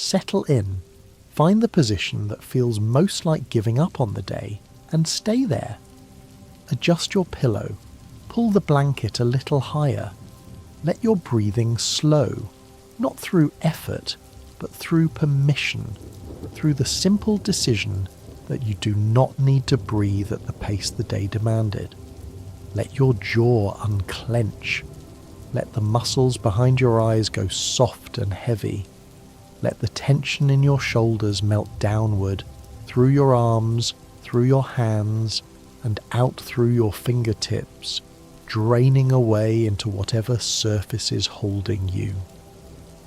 Settle in, find the position that feels most like giving up on the day, and stay there. Adjust your pillow, pull the blanket a little higher. Let your breathing slow, not through effort, but through permission, through the simple decision that you do not need to breathe at the pace the day demanded. Let your jaw unclench. Let the muscles behind your eyes go soft and heavy. Let the tension in your shoulders melt downward, through your arms, through your hands, and out through your fingertips, draining away into whatever surface is holding you.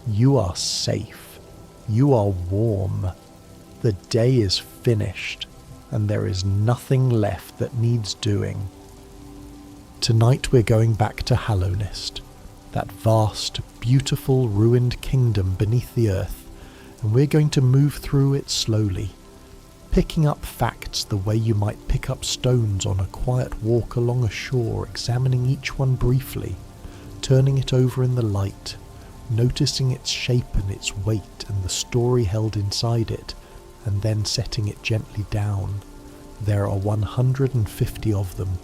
You are safe. You are warm. The day is finished, and there is nothing left that needs doing. Tonight we're going back to Hallownest, that vast, beautiful, ruined kingdom beneath the earth, and we're going to move through it slowly, picking up facts the way you might pick up stones on a quiet walk along a shore, examining each one briefly, turning it over in the light, noticing its shape and its weight and the story held inside it, and then setting it gently down. There are 150 of them.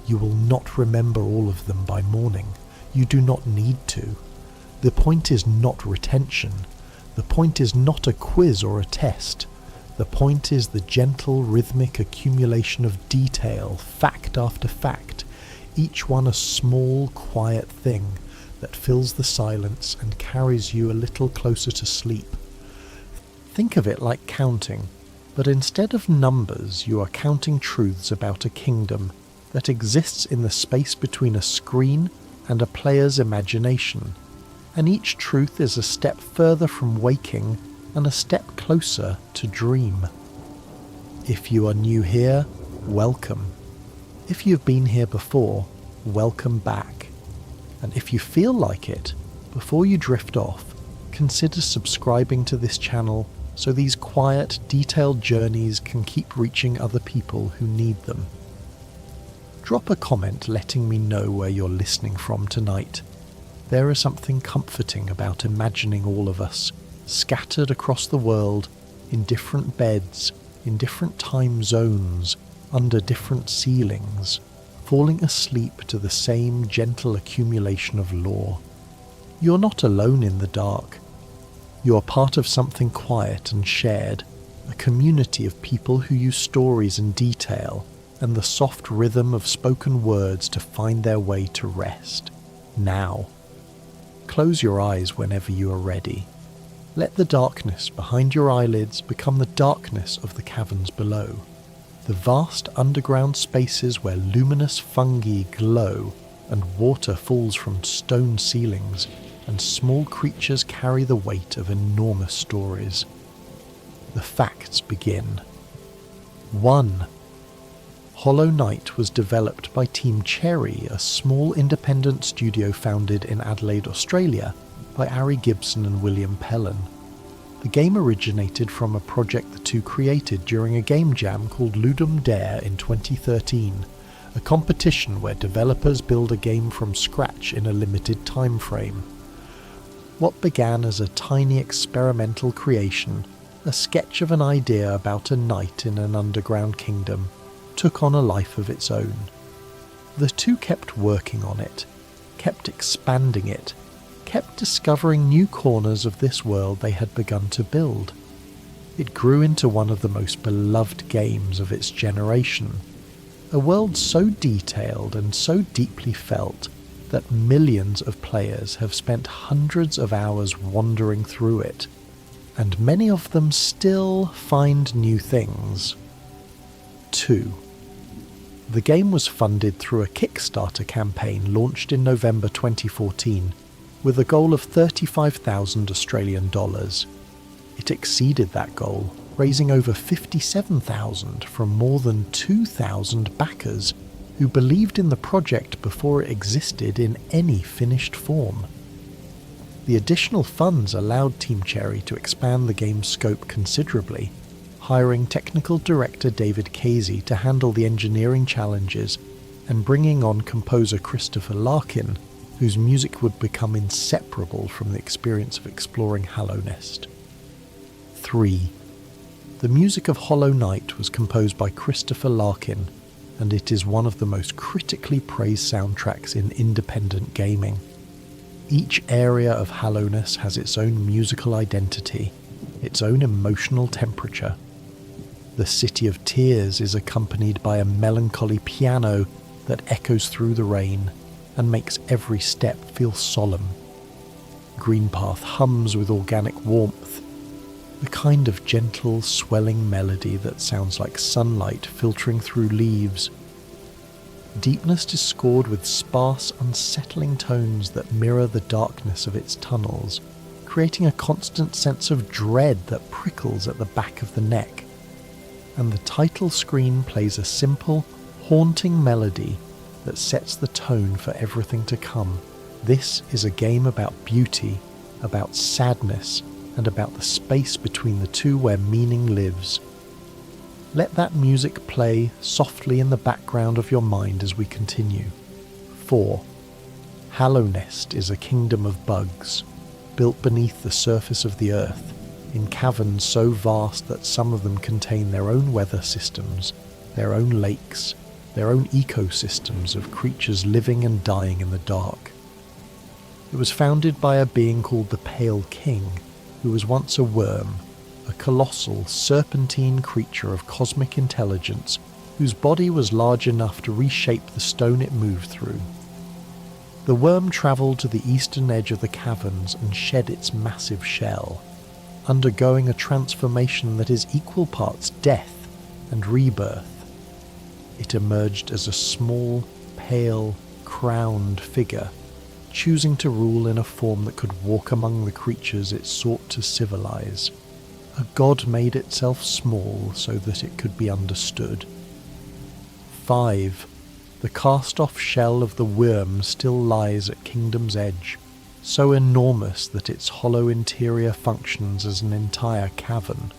You will not remember all of them by morning. You do not need to. The point is not retention. The point is not a quiz or a test. The point is the gentle, rhythmic accumulation of detail, fact after fact, each one a small, quiet thing that fills the silence and carries you a little closer to sleep. Think of it like counting, but instead of numbers, you are counting truths about a kingdom that exists in the space between a screen and a player's imagination, and each truth is a step further from waking and a step closer to dream. If you are new here, welcome. If you've been here before, welcome back. And if you feel like it, before you drift off, consider subscribing to this channel so these quiet, detailed journeys can keep reaching other people who need them. Drop a comment letting me know where you're listening from tonight. There is something comforting about imagining all of us, scattered across the world, in different beds, in different time zones, under different ceilings, falling asleep to the same gentle accumulation of lore. You're not alone in the dark. You're part of something quiet and shared, a community of people who use stories and detail, and the soft rhythm of spoken words to find their way to rest. Now. Close your eyes whenever you are ready. Let the darkness behind your eyelids become the darkness of the caverns below, the vast underground spaces where luminous fungi glow and water falls from stone ceilings and small creatures carry the weight of enormous stories. The facts begin. 1. Hollow Knight was developed by Team Cherry, a small independent studio founded in Adelaide, Australia, by Ari Gibson and William Pellon. The game originated from a project the two created during a game jam called Ludum Dare in 2013, a competition where developers build a game from scratch in a limited time frame. What began as a tiny experimental creation, a sketch of an idea about a knight in an underground kingdom, took on a life of its own. The two kept working on it, kept expanding it, kept discovering new corners of this world they had begun to build. It grew into one of the most beloved games of its generation, a world so detailed and so deeply felt that millions of players have spent hundreds of hours wandering through it, and many of them still find new things. 2. The game was funded through a Kickstarter campaign launched in November 2014 with a goal of $35,000 Australian dollars. It exceeded that goal, raising over $57,000 from more than 2,000 backers who believed in the project before it existed in any finished form. The additional funds allowed Team Cherry to expand the game's scope considerably, hiring technical director David Casey to handle the engineering challenges and bringing on composer Christopher Larkin, whose music would become inseparable from the experience of exploring Hallownest. 3. The music of Hollow Knight was composed by Christopher Larkin, and it is one of the most critically praised soundtracks in independent gaming. Each area of Hallownest has its own musical identity, its own emotional temperature. The City of Tears is accompanied by a melancholy piano that echoes through the rain and makes every step feel solemn. Greenpath hums with organic warmth, the kind of gentle, swelling melody that sounds like sunlight filtering through leaves. Deepnest is scored with sparse, unsettling tones that mirror the darkness of its tunnels, creating a constant sense of dread that prickles at the back of the neck. And the title screen plays a simple, haunting melody that sets the tone for everything to come. This is a game about beauty, about sadness, and about the space between the two where meaning lives. Let that music play softly in the background of your mind as we continue. 4. Hallownest is a kingdom of bugs, built beneath the surface of the earth, in caverns so vast that some of them contain their own weather systems, their own lakes, their own ecosystems of creatures living and dying in the dark. It was founded by a being called the Pale King, who was once a worm, a colossal, serpentine creature of cosmic intelligence whose body was large enough to reshape the stone it moved through. The worm travelled to the eastern edge of the caverns and shed its massive shell, undergoing a transformation that is equal parts death and rebirth. It emerged as a small, pale, crowned figure, choosing to rule in a form that could walk among the creatures it sought to civilize. A god made itself small so that it could be understood. 5. The cast-off shell of the worm still lies at Kingdom's Edge, so enormous that its hollow interior functions as an entire cavern.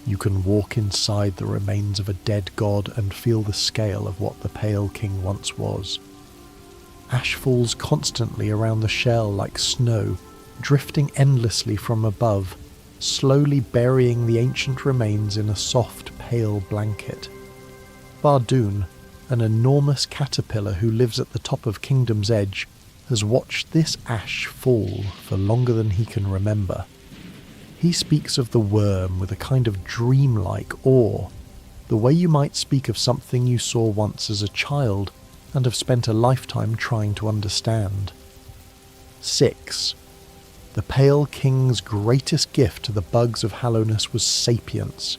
You can walk inside the remains of a dead god and feel the scale of what the Pale King once was. Ash falls constantly around the shell like snow, drifting endlessly from above, slowly burying the ancient remains in a soft, pale blanket. Bardoon, an enormous caterpillar who lives at the top of Kingdom's Edge, has watched this ash fall for longer than he can remember. He speaks of the worm with a kind of dreamlike awe, the way you might speak of something you saw once as a child and have spent a lifetime trying to understand. 6. The Pale King's greatest gift to the bugs of Hallownest was sapience.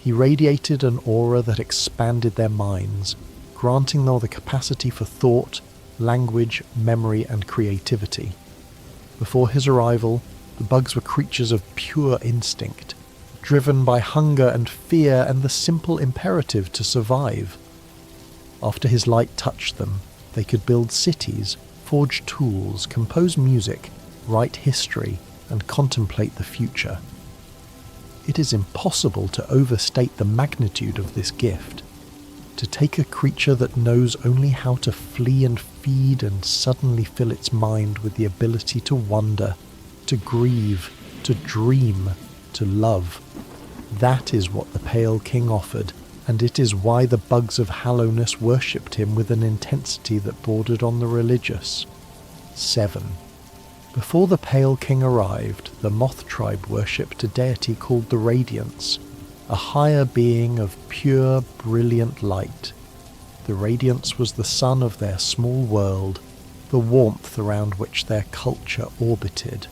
He radiated an aura that expanded their minds, granting them the capacity for thought, language, memory, and creativity. Before his arrival, the bugs were creatures of pure instinct, driven by hunger and fear and the simple imperative to survive. After his light touched them, they could build cities, forge tools, compose music, write history, and contemplate the future. It is impossible to overstate the magnitude of this gift. To take a creature that knows only how to flee and feed and suddenly fill its mind with the ability to wonder, to grieve, to dream, to love. That is what the Pale King offered, and it is why the bugs of Hallownest worshipped him with an intensity that bordered on the religious. 7. Before the Pale King arrived, the Moth tribe worshipped a deity called the Radiance, a higher being of pure, brilliant light. The Radiance was the sun of their small world, the warmth around which their culture orbited.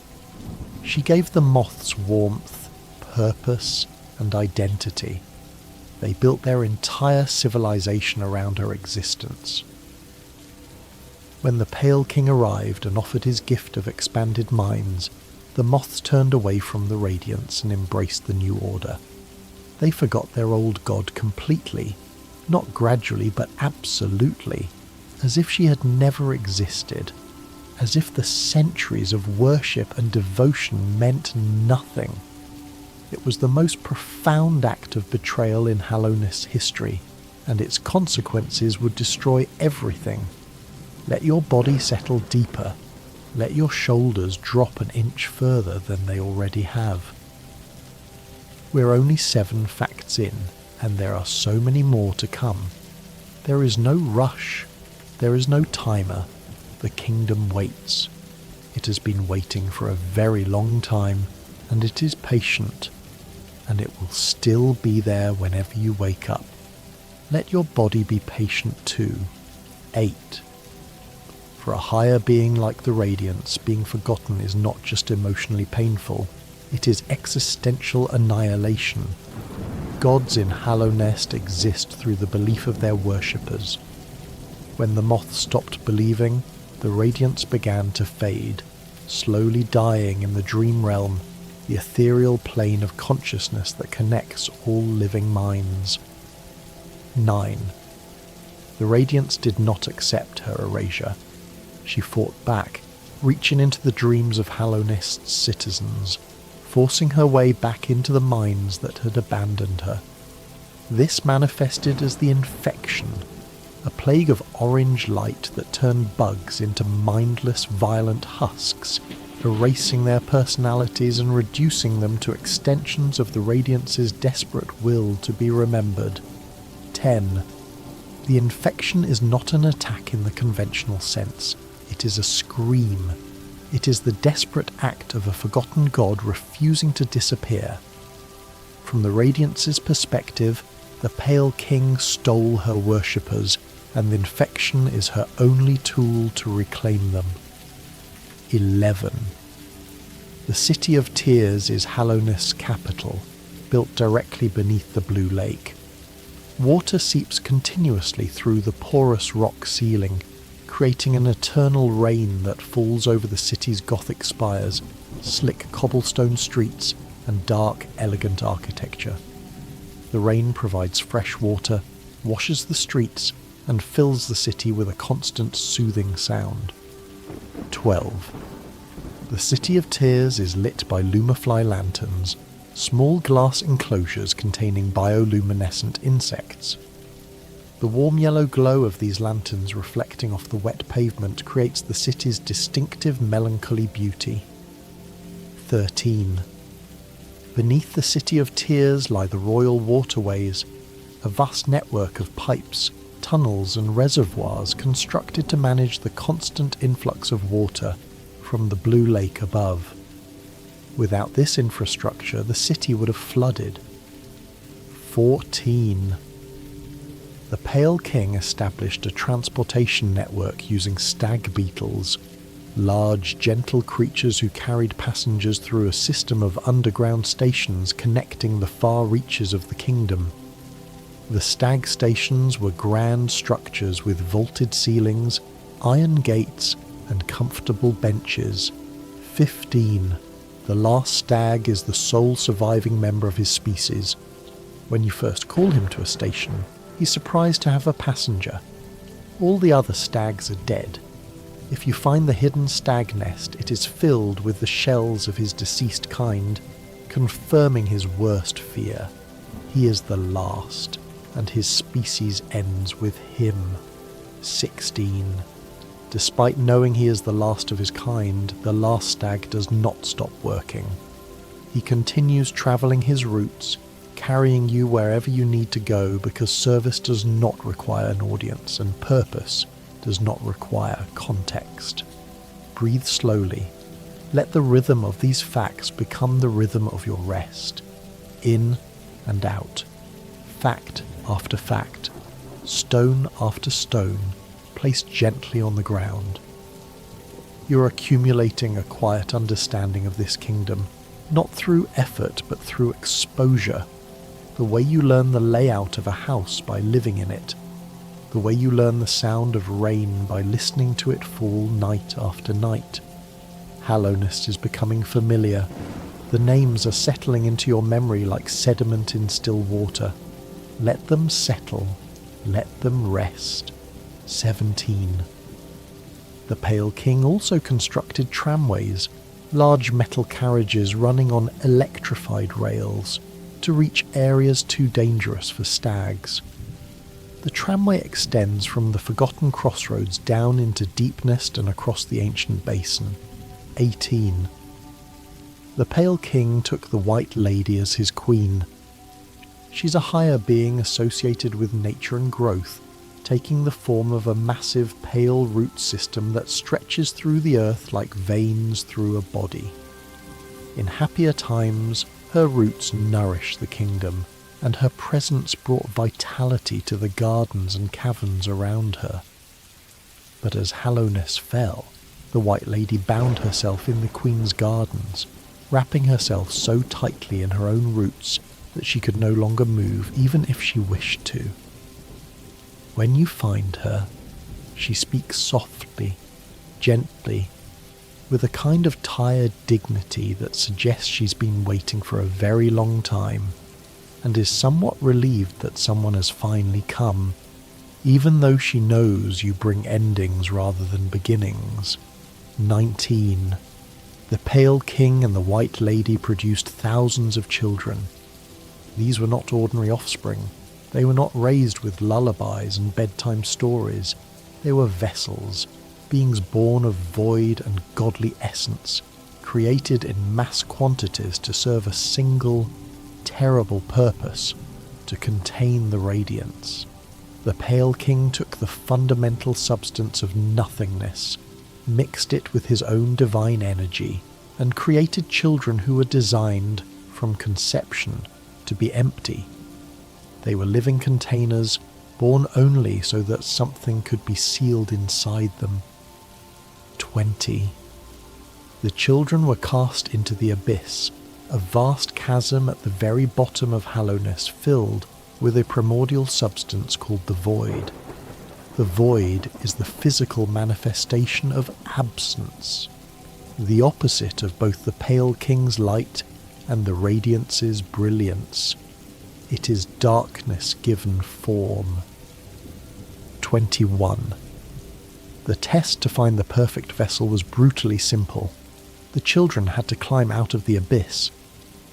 She gave the moths warmth, purpose, and identity. They built their entire civilization around her existence. When the Pale King arrived and offered his gift of expanded minds, the moths turned away from the Radiance and embraced the new order. They forgot their old god completely, not gradually but absolutely, as if she had never existed, as if the centuries of worship and devotion meant nothing. It was the most profound act of betrayal in Hallownest's history, and its consequences would destroy everything. Let your body settle deeper. Let your shoulders drop an inch further than they already have. We're only 7 facts in, and there are so many more to come. There is no rush. There is no timer. The kingdom waits. It has been waiting for a very long time, and it is patient, and it will still be there whenever you wake up. Let your body be patient too. 8. For a higher being like the Radiance, being forgotten is not just emotionally painful, it is existential annihilation. Gods in Hallownest exist through the belief of their worshippers. When the moth stopped believing, the Radiance began to fade, slowly dying in the dream realm, the ethereal plane of consciousness that connects all living minds. 9. The Radiance did not accept her erasure. She fought back, reaching into the dreams of Hallownest's citizens, forcing her way back into the minds that had abandoned her. This manifested as the infection, a plague of orange light that turned bugs into mindless, violent husks, erasing their personalities and reducing them to extensions of the Radiance's desperate will to be remembered. 10. The infection is not an attack in the conventional sense. It is a scream. It is the desperate act of a forgotten god refusing to disappear. From the Radiance's perspective, the Pale King stole her worshippers, and the infection is her only tool to reclaim them. 11. The City of Tears is Hallownest's capital, built directly beneath the Blue Lake. Water seeps continuously through the porous rock ceiling, creating an eternal rain that falls over the city's Gothic spires, slick cobblestone streets, and dark, elegant architecture. The rain provides fresh water, washes the streets, and fills the city with a constant soothing sound. 12. The City of Tears is lit by lumafly lanterns, small glass enclosures containing bioluminescent insects. The warm yellow glow of these lanterns reflecting off the wet pavement creates the city's distinctive melancholy beauty. 13. Beneath the City of Tears lie the royal waterways, a vast network of pipes, tunnels and reservoirs constructed to manage the constant influx of water from the Blue Lake above. Without this infrastructure, the city would have flooded. 14. The Pale King established a transportation network using stag beetles, large, gentle creatures who carried passengers through a system of underground stations connecting the far reaches of the kingdom. The stag stations were grand structures with vaulted ceilings, iron gates, and comfortable benches. 15. The last stag is the sole surviving member of his species. When you first call him to a station, he's surprised to have a passenger. All the other stags are dead. If you find the hidden stag nest, it is filled with the shells of his deceased kind, confirming his worst fear. He is the last, and his species ends with him. 16. Despite knowing he is the last of his kind, the last stag does not stop working. He continues travelling his routes, carrying you wherever you need to go because service does not require an audience and purpose does not require context. Breathe slowly. Let the rhythm of these facts become the rhythm of your rest. In and out. Fact after fact. Stone after stone. Placed gently on the ground. You're accumulating a quiet understanding of this kingdom, not through effort but through exposure. The way you learn the layout of a house by living in it. The way you learn the sound of rain by listening to it fall night after night. Hallownest is becoming familiar. The names are settling into your memory like sediment in still water. Let them settle. Let them rest. 17. The Pale King also constructed tramways, large metal carriages running on electrified rails, to reach areas too dangerous for stags. The tramway extends from the forgotten crossroads down into Deepnest and across the ancient basin. 18. the Pale King took the White Lady as his queen. She's a higher being associated with nature and growth, taking the form of a massive pale root system that stretches through the earth like veins through a body. In happier times, her roots nourish the kingdom, and her presence brought vitality to the gardens and caverns around her. But as Hallownest fell, the White Lady bound herself in the Queen's gardens, wrapping herself so tightly in her own roots that she could no longer move even if she wished to. When you find her, she speaks softly, gently, with a kind of tired dignity that suggests she's been waiting for a very long time, and is somewhat relieved that someone has finally come, even though she knows you bring endings rather than beginnings. 19. The Pale King and the White Lady produced thousands of children. These were not ordinary offspring. They were not raised with lullabies and bedtime stories. They were vessels, beings born of void and godly essence, created in mass quantities to serve a single, terrible purpose, to contain the radiance. The Pale King took the fundamental substance of nothingness, mixed it with his own divine energy, and created children who were designed, from conception, to be empty. They were living containers, born only so that something could be sealed inside them. 20. The children were cast into the abyss, a vast chasm at the very bottom of Hallownest filled with a primordial substance called the Void. The Void is the physical manifestation of absence, the opposite of both the Pale King's light and the Radiance's brilliance. It is darkness given form. 21. The test to find the perfect vessel was brutally simple. The children had to climb out of the abyss.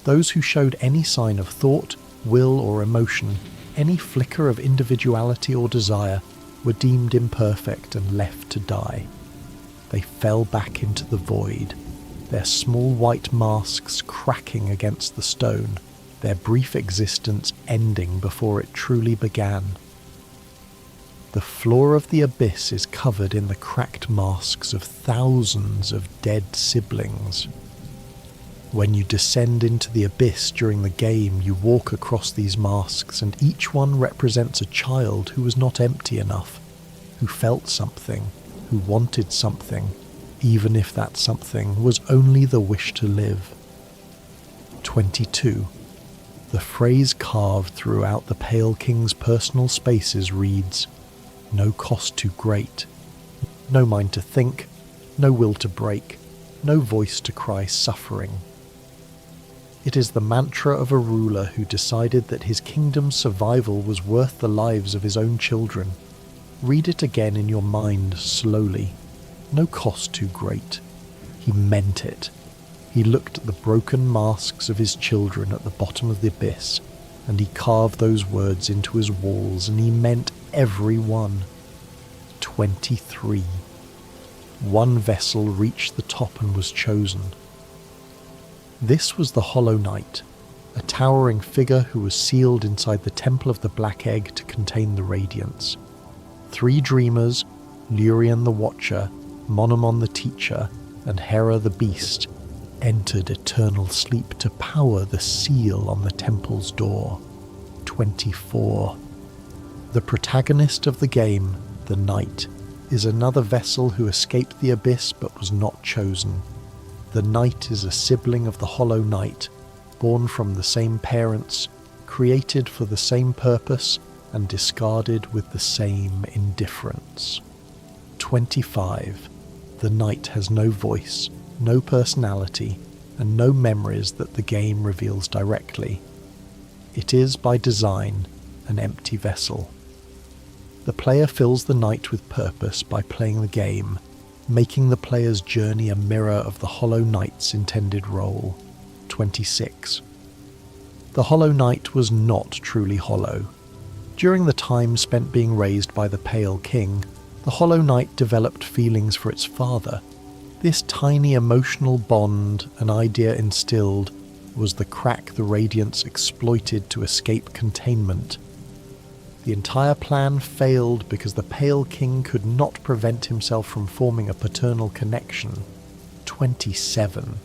Those who showed any sign of thought, will or emotion, any flicker of individuality or desire, were deemed imperfect and left to die. They fell back into the void, their small white masks cracking against the stone, their brief existence ending before it truly began. The floor of the abyss is covered in the cracked masks of thousands of dead siblings. When you descend into the abyss during the game, you walk across these masks, and each one represents a child who was not empty enough, who felt something, who wanted something, even if that something was only the wish to live. 22. The phrase carved throughout the Pale King's personal spaces reads, "No cost too great, no mind to think, no will to break, no voice to cry suffering." It is the mantra of a ruler who decided that his kingdom's survival was worth the lives of his own children. Read it again in your mind slowly. No cost too great. He meant it. He looked at the broken masks of his children at the bottom of the abyss, and he carved those words into his walls, and he meant every one. 23. One vessel reached the top and was chosen. This was the Hollow Knight, a towering figure who was sealed inside the Temple of the Black Egg to contain the Radiance. 3 dreamers, Lurien the Watcher, Monomon the Teacher, and Hera the Beast, entered eternal sleep to power the seal on the temple's door. 24. The protagonist of the game, the Knight, is another vessel who escaped the abyss but was not chosen. The Knight is a sibling of the Hollow Knight, born from the same parents, created for the same purpose, and discarded with the same indifference. 25. The Knight has no voice, no personality, and no memories that the game reveals directly. It is, by design, an empty vessel. The player fills the Knight with purpose by playing the game, making the player's journey a mirror of the Hollow Knight's intended role. 26. The Hollow Knight was not truly hollow. During the time spent being raised by the Pale King, the Hollow Knight developed feelings for its father. This tiny emotional bond, an idea instilled, was the crack the Radiants exploited to escape containment. The entire plan failed because the Pale King could not prevent himself from forming a paternal connection. 27.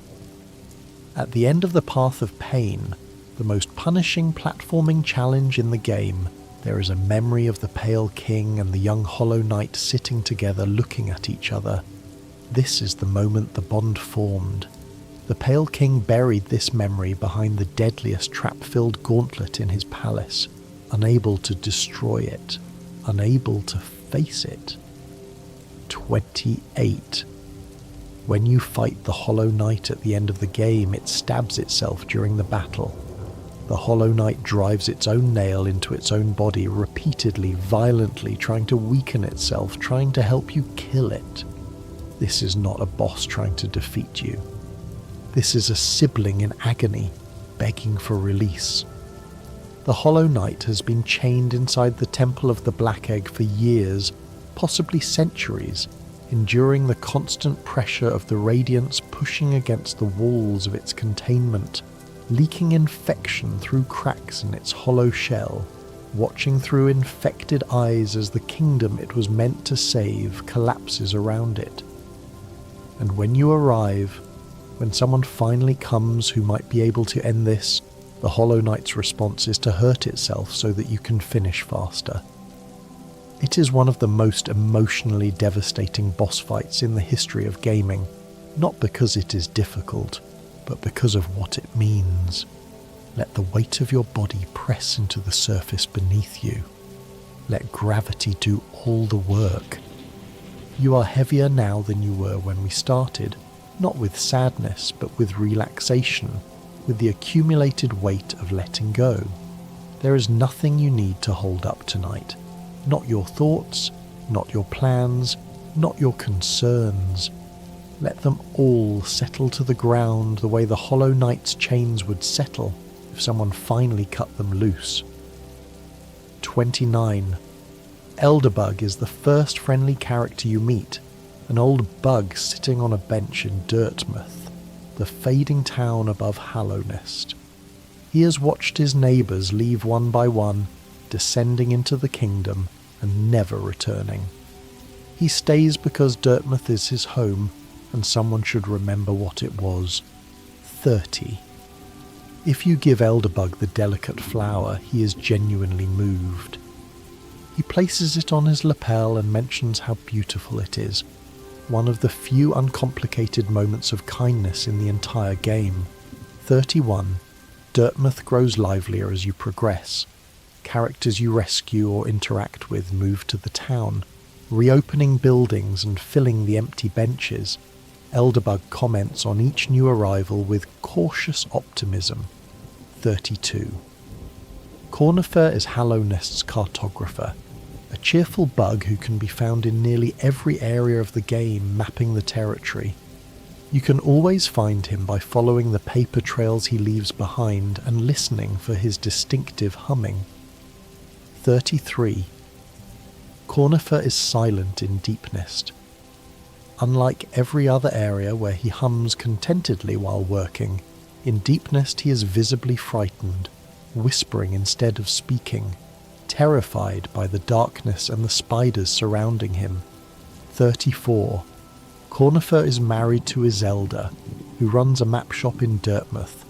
At the end of the Path of Pain, the most punishing platforming challenge in the game, there is a memory of the Pale King and the young Hollow Knight sitting together looking at each other. This is the moment the bond formed. The Pale King buried this memory behind the deadliest trap-filled gauntlet in his palace, unable to destroy it, unable to face it. 28. When you fight the Hollow Knight at the end of the game, it stabs itself during the battle. The Hollow Knight drives its own nail into its own body, repeatedly, violently, trying to weaken itself, trying to help you kill it. This is not a boss trying to defeat you. This is a sibling in agony, begging for release. The Hollow Knight has been chained inside the Temple of the Black Egg for years, possibly centuries, enduring the constant pressure of the Radiants pushing against the walls of its containment, leaking infection through cracks in its hollow shell, watching through infected eyes as the kingdom it was meant to save collapses around it. And when you arrive, when someone finally comes who might be able to end this, the Hollow Knight's response is to hurt itself so that you can finish faster. It is one of the most emotionally devastating boss fights in the history of gaming, not because it is difficult, but because of what it means. Let the weight of your body press into the surface beneath you. Let gravity do all the work. You are heavier now than you were when we started, not with sadness, but with relaxation, with the accumulated weight of letting go. There is nothing you need to hold up tonight. Not your thoughts, not your plans, not your concerns. Let them all settle to the ground the way the Hollow Knight's chains would settle if someone finally cut them loose. 29. Elderbug is the first friendly character you meet, an old bug sitting on a bench in Dirtmouth, the fading town above Hallownest. He has watched his neighbours leave one by one, descending into the kingdom and never returning. He stays because Dirtmouth is his home, and someone should remember what it was. 30. If you give Elderbug the delicate flower, he is genuinely moved. He places it on his lapel and mentions how beautiful it is, one of the few uncomplicated moments of kindness in the entire game. 31. Dirtmouth grows livelier as you progress. Characters you rescue or interact with move to the town, reopening buildings and filling the empty benches. Elderbug comments on each new arrival with cautious optimism. 32. Cornifer is Hallownest's cartographer, a cheerful bug who can be found in nearly every area of the game mapping the territory. You can always find him by following the paper trails he leaves behind and listening for his distinctive humming. 33. Cornifer is silent in Deepnest. Unlike every other area where he hums contentedly while working, in Deepnest he is visibly frightened, whispering instead of speaking, terrified by the darkness and the spiders surrounding him. 34. Cornifer is married to Iselda, who runs a map shop in Dirtmouth.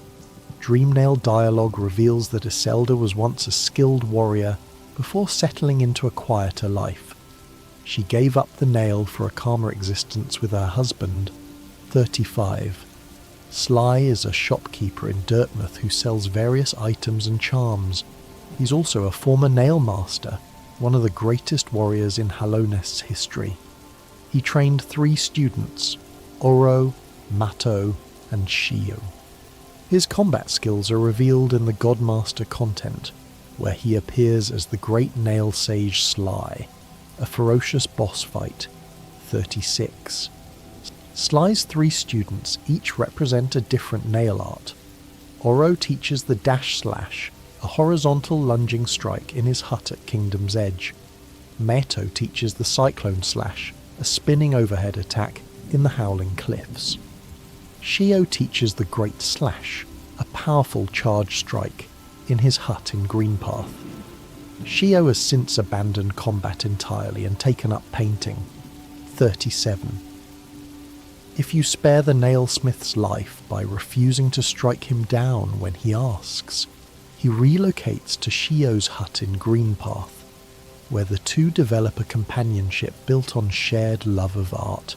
Dreamnail dialogue reveals that Iselda was once a skilled warrior before settling into a quieter life. She gave up the nail for a calmer existence with her husband. 35. Sly is a shopkeeper in Dirtmouth who sells various items and charms. He's also a former nail master, one of the greatest warriors in Hallownest's history. He trained 3 students, Oro, Matto, and Shio. His combat skills are revealed in the Godmaster content, where he appears as the great nail sage Sly, a ferocious boss fight. 36. Sly's 3 students each represent a different nail art. Oro teaches the dash slash, a horizontal lunging strike in his hut at Kingdom's Edge. Matto teaches the cyclone slash, a spinning overhead attack in the Howling Cliffs. Shio teaches the Great Slash, a powerful charge strike, in his hut in Greenpath. Shio has since abandoned combat entirely and taken up painting. 37. If you spare the nailsmith's life by refusing to strike him down when he asks, he relocates to Shio's hut in Greenpath, where the two develop a companionship built on shared love of art.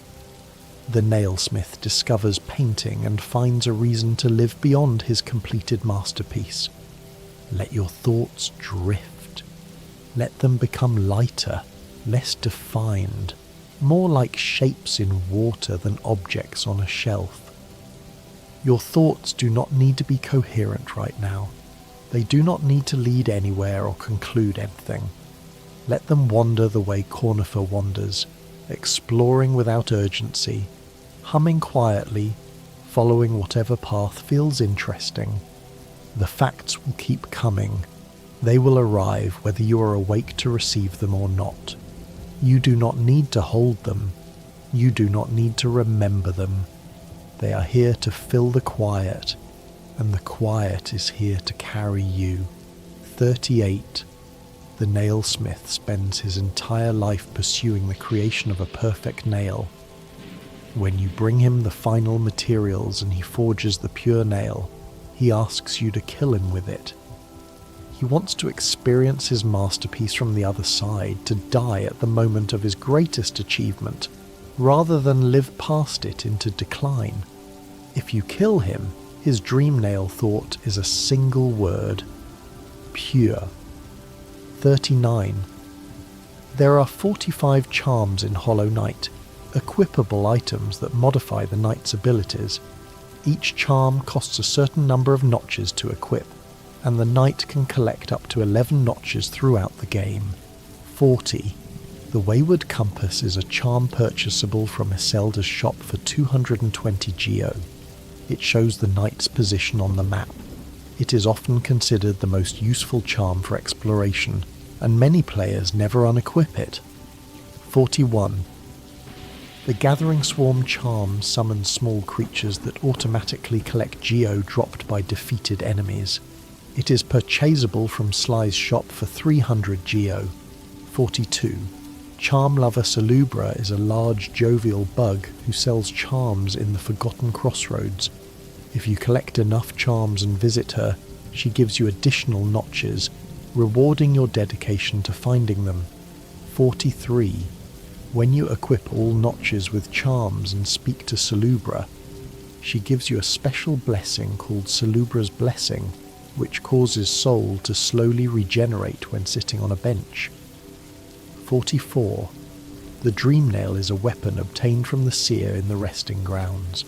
The nailsmith discovers painting and finds a reason to live beyond his completed masterpiece. Let your thoughts drift. Let them become lighter, less defined, more like shapes in water than objects on a shelf. Your thoughts do not need to be coherent right now. They do not need to lead anywhere or conclude anything. Let them wander the way Cornifer wanders, exploring without urgency, humming quietly, following whatever path feels interesting. The facts will keep coming. They will arrive whether you are awake to receive them or not. You do not need to hold them. You do not need to remember them. They are here to fill the quiet, and the quiet is here to carry you. 38. The nailsmith spends his entire life pursuing the creation of a perfect nail. When you bring him the final materials and he forges the pure nail, he asks you to kill him with it. He wants to experience his masterpiece from the other side, to die at the moment of his greatest achievement, rather than live past it into decline. If you kill him, his dream nail thought is a single word: pure. 39. There are 45 charms in Hollow Knight, equipable items that modify the knight's abilities. Each charm costs a certain number of notches to equip, and the knight can collect up to 11 notches throughout the game. 40. The Wayward Compass is a charm purchasable from Iselda's shop for 220 geo. It shows the knight's position on the map. It is often considered the most useful charm for exploration, and many players never unequip it. 41. The Gathering Swarm charm summons small creatures that automatically collect geo dropped by defeated enemies. It is purchasable from Sly's shop for 300 geo. 42. Charm Lover Salubra is a large jovial bug who sells charms in the Forgotten Crossroads. If you collect enough charms and visit her, she gives you additional notches, rewarding your dedication to finding them. 43. When you equip all notches with charms and speak to Salubra, she gives you a special blessing called Salubra's Blessing, which causes soul to slowly regenerate when sitting on a bench. 44. The Dream Nail is a weapon obtained from the seer in the resting grounds.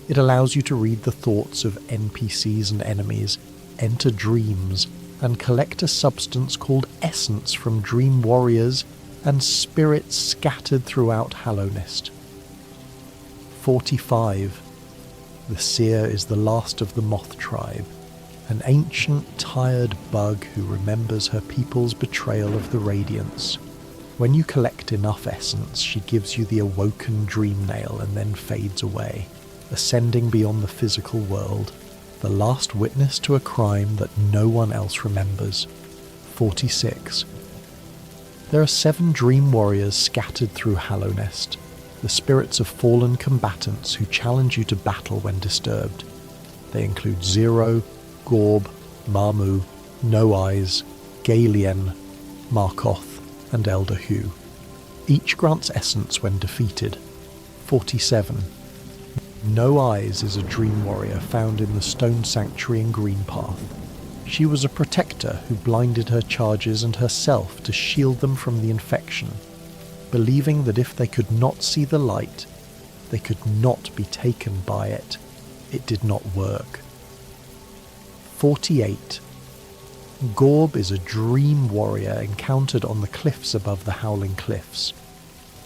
It allows you to read the thoughts of NPCs and enemies, enter dreams, and collect a substance called essence from dream warriors and spirits scattered throughout Hallownest. 45. The seer is the last of the Moth tribe, an ancient, tired bug who remembers her people's betrayal of the Radiance. When you collect enough essence, she gives you the awoken dream nail and then fades away, ascending beyond the physical world, the last witness to a crime that no one else remembers. 46. There are 7 dream warriors scattered through Hallownest, the spirits of fallen combatants who challenge you to battle when disturbed. They include Zero, Gorb, Marmu, No Eyes, Galien, Markoth, and Elder Hu. Each grants essence when defeated. 47. No Eyes is a dream warrior found in the Stone Sanctuary in Greenpath. She was a protector who blinded her charges and herself to shield them from the infection, believing that if they could not see the light, they could not be taken by it. It did not work. 48. Gorb is a dream warrior encountered on the cliffs above the Howling Cliffs.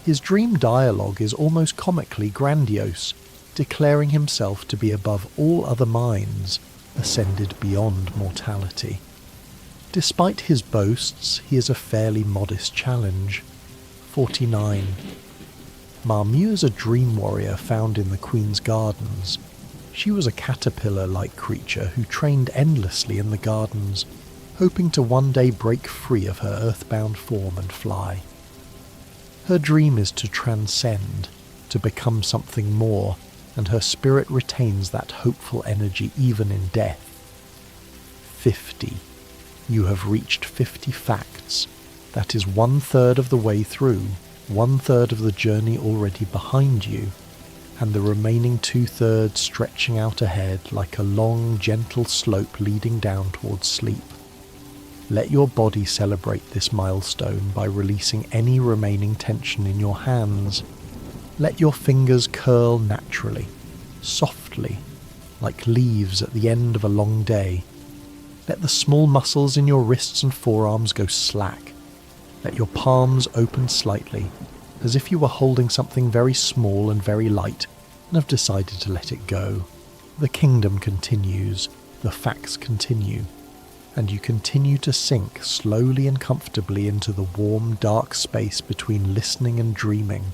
His dream dialogue is almost comically grandiose, declaring himself to be above all other minds, ascended beyond mortality. Despite his boasts, he is a fairly modest challenge. 49. Marmu is a dream warrior found in the Queen's gardens. She was a caterpillar-like creature who trained endlessly in the gardens, hoping to one day break free of her earthbound form and fly. Her dream is to transcend, to become something more, and her spirit retains that hopeful energy even in death. 50. You have reached 50 facts. That is 1/3 of the way through, 1/3 of the journey already behind you, and the remaining 2/3 stretching out ahead like a long, gentle slope leading down towards sleep. Let your body celebrate this milestone by releasing any remaining tension in your hands. Let your fingers curl naturally, softly, like leaves at the end of a long day. Let the small muscles in your wrists and forearms go slack. Let your palms open slightly, as if you were holding something very small and very light and have decided to let it go. The kingdom continues, the facts continue, and you continue to sink slowly and comfortably into the warm, dark space between listening and dreaming.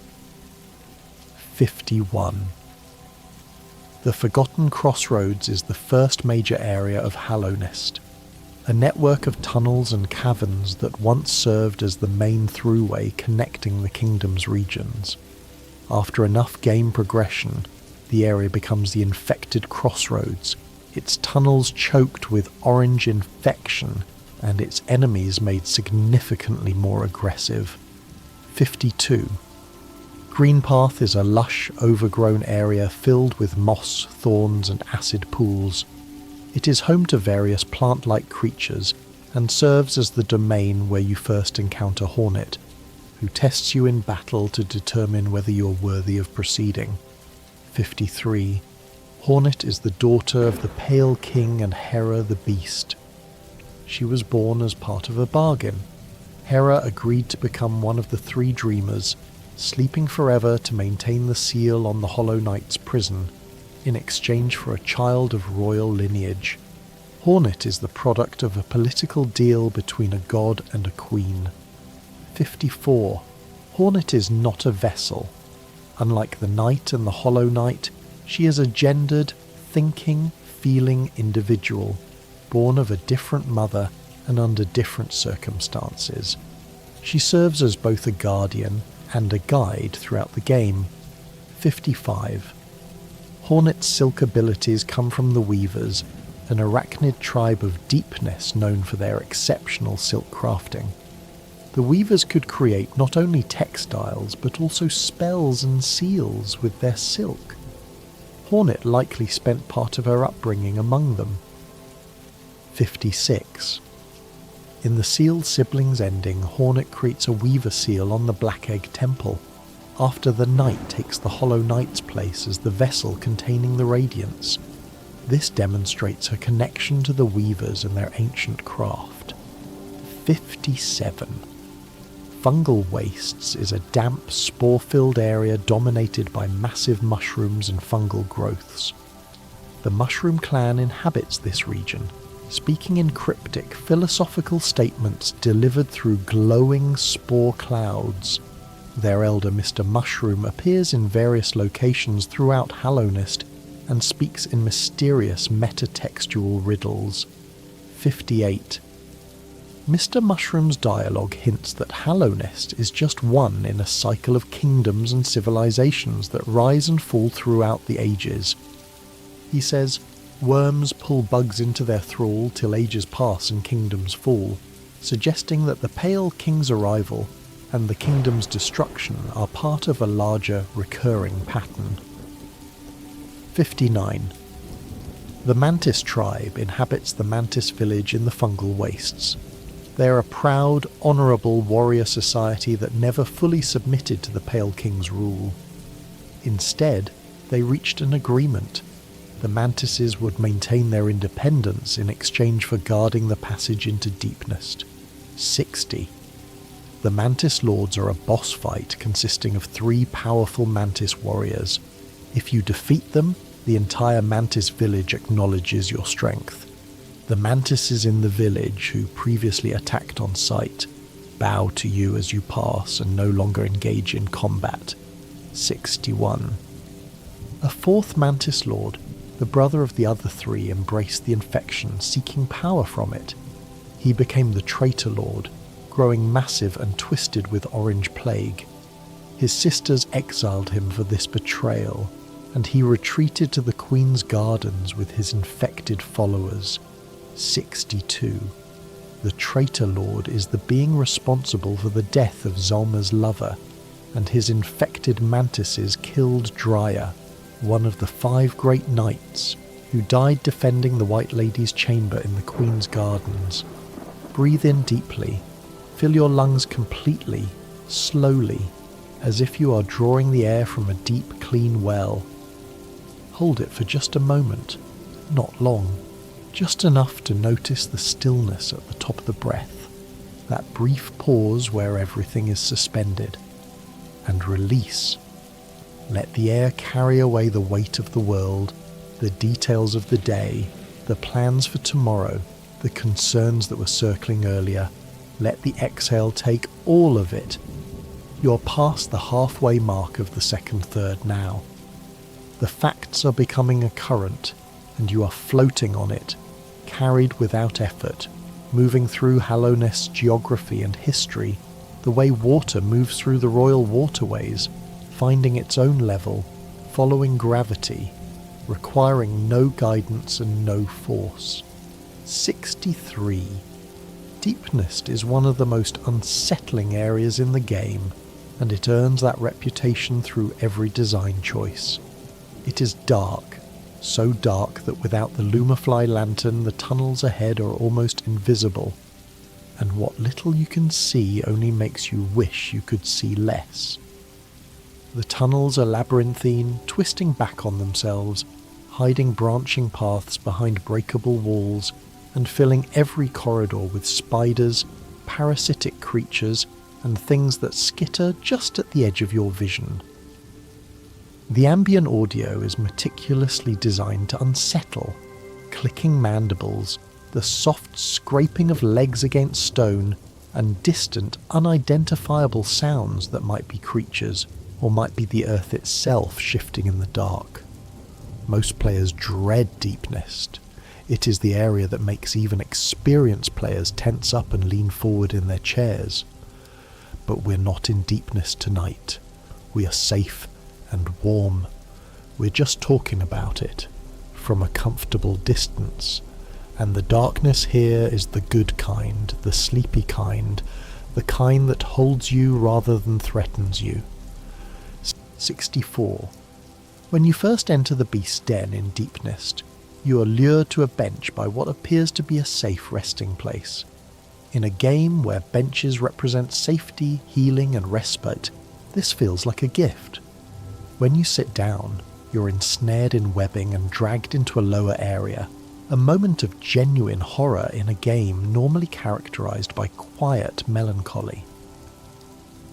51. The Forgotten Crossroads is the first major area of Hallownest, a network of tunnels and caverns that once served as the main throughway connecting the kingdom's regions. After enough game progression, the area becomes the infected crossroads, its tunnels choked with orange infection, and its enemies made significantly more aggressive. 52. Greenpath is a lush, overgrown area filled with moss, thorns, and acid pools. It is home to various plant-like creatures and serves as the domain where you first encounter Hornet, who tests you in battle to determine whether you are worthy of proceeding. 53. Hornet is the daughter of the Pale King and Hera the Beast. She was born as part of a bargain. Hera agreed to become one of the 3 dreamers, sleeping forever to maintain the seal on the Hollow Knight's prison, in exchange for a child of royal lineage. Hornet is the product of a political deal between a god and a queen. 54. Hornet is not a vessel. Unlike the Knight and the Hollow Knight, she is a gendered, thinking, feeling individual, born of a different mother and under different circumstances. She serves as both a guardian and a guide throughout the game. 55. Hornet's silk abilities come from the Weavers, an arachnid tribe of deepness known for their exceptional silk crafting. The Weavers could create not only textiles but also spells and seals with their silk. Hornet likely spent part of her upbringing among them. 56. In the Sealed Siblings ending, Hornet creates a Weaver seal on the Black Egg Temple, after the Knight takes the Hollow Knight's place as the vessel containing the Radiance. This demonstrates her connection to the Weavers and their ancient craft. 57. Fungal Wastes is a damp, spore-filled area dominated by massive mushrooms and fungal growths. The Mushroom Clan inhabits this region, speaking in cryptic, philosophical statements delivered through glowing spore clouds. Their elder Mr. Mushroom appears in various locations throughout Hallownest and speaks in mysterious metatextual riddles. 58. Mr. Mushroom's dialogue hints that Hallownest is just one in a cycle of kingdoms and civilizations that rise and fall throughout the ages. He says, worms pull bugs into their thrall till ages pass and kingdoms fall, suggesting that the Pale King's arrival and the kingdom's destruction are part of a larger, recurring pattern. 59. The Mantis tribe inhabits the Mantis village in the Fungal Wastes. They are a proud, honourable warrior society that never fully submitted to the Pale King's rule. Instead, they reached an agreement. The Mantises would maintain their independence in exchange for guarding the passage into Deepnest. 60. The Mantis Lords are a boss fight consisting of 3 powerful Mantis warriors. If you defeat them, the entire Mantis village acknowledges your strength. The Mantises in the village, who previously attacked on sight, bow to you as you pass and no longer engage in combat. 61. A fourth Mantis Lord, the brother of the other three, embraced the infection, seeking power from it. He became the Traitor Lord, growing massive and twisted with orange plague. His sisters exiled him for this betrayal, and he retreated to the Queen's gardens with his infected followers. 62. The Traitor Lord is the being responsible for the death of Zalma's lover, and his infected mantises killed Drya, one of the 5 great knights, who died defending the White Lady's chamber in the Queen's gardens. Breathe in deeply. Fill your lungs completely, slowly, as if you are drawing the air from a deep, clean well. Hold it for just a moment, not long, just enough to notice the stillness at the top of the breath, that brief pause where everything is suspended, and release. Let the air carry away the weight of the world, the details of the day, the plans for tomorrow, the concerns that were circling earlier. Let the exhale take all of it. You're past the halfway mark of the second third now. The facts are becoming a current, and you are floating on it, carried without effort, moving through Hallownest's geography and history, the way water moves through the royal waterways, finding its own level, following gravity, requiring no guidance and no force. 63. Deepnest is one of the most unsettling areas in the game, and it earns that reputation through every design choice. It is dark, so dark that without the Lumafly lantern the tunnels ahead are almost invisible, and what little you can see only makes you wish you could see less. The tunnels are labyrinthine, twisting back on themselves, hiding branching paths behind breakable walls, and filling every corridor with spiders, parasitic creatures, and things that skitter just at the edge of your vision. The ambient audio is meticulously designed to unsettle, clicking mandibles, the soft scraping of legs against stone, and distant, unidentifiable sounds that might be creatures, or might be the earth itself shifting in the dark. Most players dread Deepnest. It is the area that makes even experienced players tense up and lean forward in their chairs. But we're not in Deepnest tonight. We are safe and warm. We're just talking about it, from a comfortable distance. And the darkness here is the good kind, the sleepy kind, the kind that holds you rather than threatens you. 64. When you first enter the Beast's Den in Deepnest, you are lured to a bench by what appears to be a safe resting place. In a game where benches represent safety, healing and respite, this feels like a gift. When you sit down, you're ensnared in webbing and dragged into a lower area, a moment of genuine horror in a game normally characterized by quiet melancholy.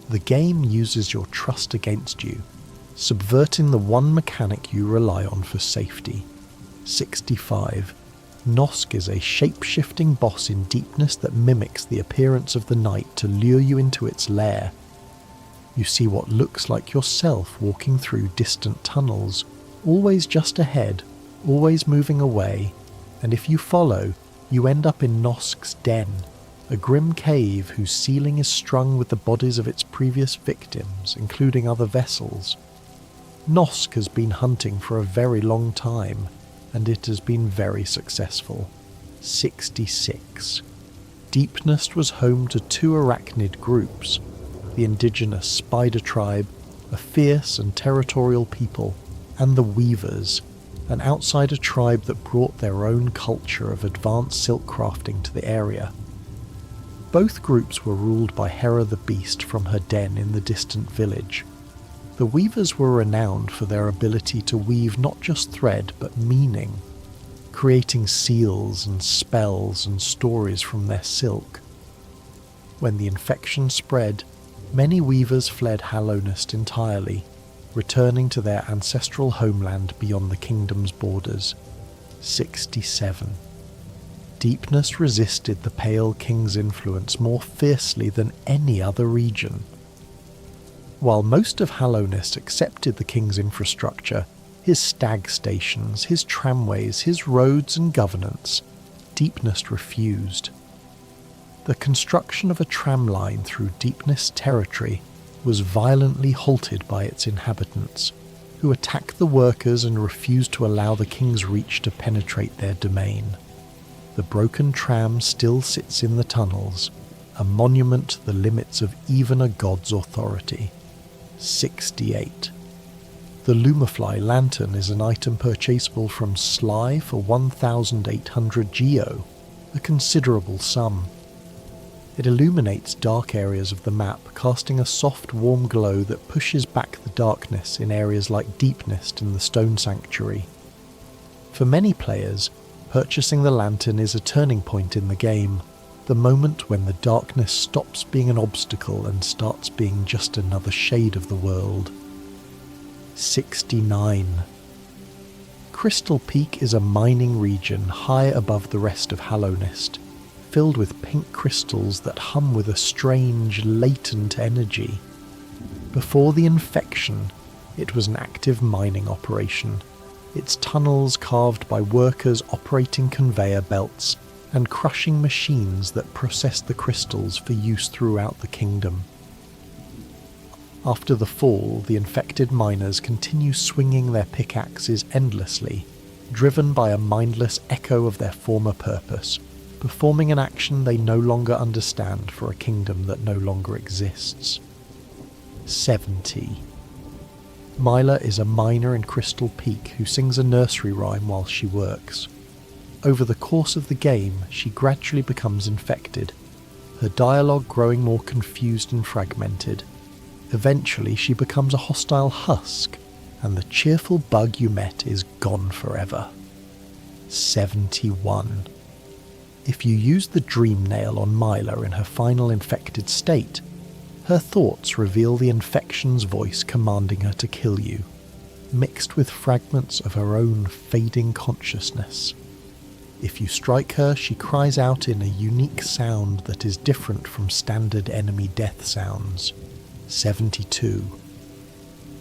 The game uses your trust against you, subverting the one mechanic you rely on for safety. 65. Nosk is a shape-shifting boss in Deepnest that mimics the appearance of the night to lure you into its lair. You see what looks like yourself walking through distant tunnels, always just ahead, always moving away, and if you follow, you end up in Nosk's den, a grim cave whose ceiling is strung with the bodies of its previous victims, including other vessels. Nosk has been hunting for a very long time, and it has been very successful. 66. Deepnest was home to 2 arachnid groups, the indigenous spider tribe, a fierce and territorial people, and the Weavers, an outsider tribe that brought their own culture of advanced silk crafting to the area. Both groups were ruled by Hera the Beast from her den in the distant village. The Weavers were renowned for their ability to weave not just thread but meaning, creating seals and spells and stories from their silk. When the infection spread, many Weavers fled Hallownest entirely, returning to their ancestral homeland beyond the kingdom's borders. 67. Deepnest resisted the Pale King's influence more fiercely than any other region. While most of Hallownest accepted the king's infrastructure, his stag stations, his tramways, his roads and governance, Deepnest refused. The construction of a tram line through Deepnest territory was violently halted by its inhabitants, who attacked the workers and refused to allow the king's reach to penetrate their domain. The broken tram still sits in the tunnels, a monument to the limits of even a god's authority. 68. The Lumafly lantern is an item purchasable from Sly for 1,800 geo, a considerable sum. It illuminates dark areas of the map, casting a soft, warm glow that pushes back the darkness in areas like Deepnest and the Stone Sanctuary. For many players, purchasing the lantern is a turning point in the game, the moment when the darkness stops being an obstacle and starts being just another shade of the world. 69. Crystal Peak is a mining region high above the rest of Hallownest, filled with pink crystals that hum with a strange, latent energy. Before the infection, it was an active mining operation, its tunnels carved by workers operating conveyor belts and crushing machines that processed the crystals for use throughout the kingdom. After the fall, the infected miners continue swinging their pickaxes endlessly, driven by a mindless echo of their former purpose, performing an action they no longer understand for a kingdom that no longer exists. 70. Myla is a miner in Crystal Peak who sings a nursery rhyme while she works. Over the course of the game, she gradually becomes infected, her dialogue growing more confused and fragmented. Eventually, she becomes a hostile husk, and the cheerful bug you met is gone forever. 71. If you use the dream nail on Myla in her final infected state, her thoughts reveal the infection's voice commanding her to kill you, mixed with fragments of her own fading consciousness. If you strike her, she cries out in a unique sound that is different from standard enemy death sounds. 72.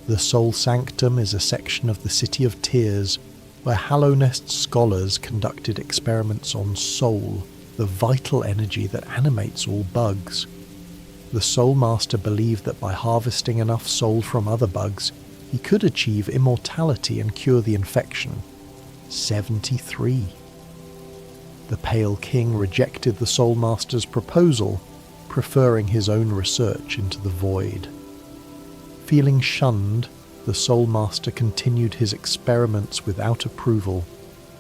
The Soul Sanctum is a section of the City of Tears where Hallownest scholars conducted experiments on soul, the vital energy that animates all bugs. The Soul Master believed that by harvesting enough soul from other bugs, he could achieve immortality and cure the infection. 73. The Pale King rejected the Soul Master's proposal, preferring his own research into the void. Feeling shunned, the Soul Master continued his experiments without approval,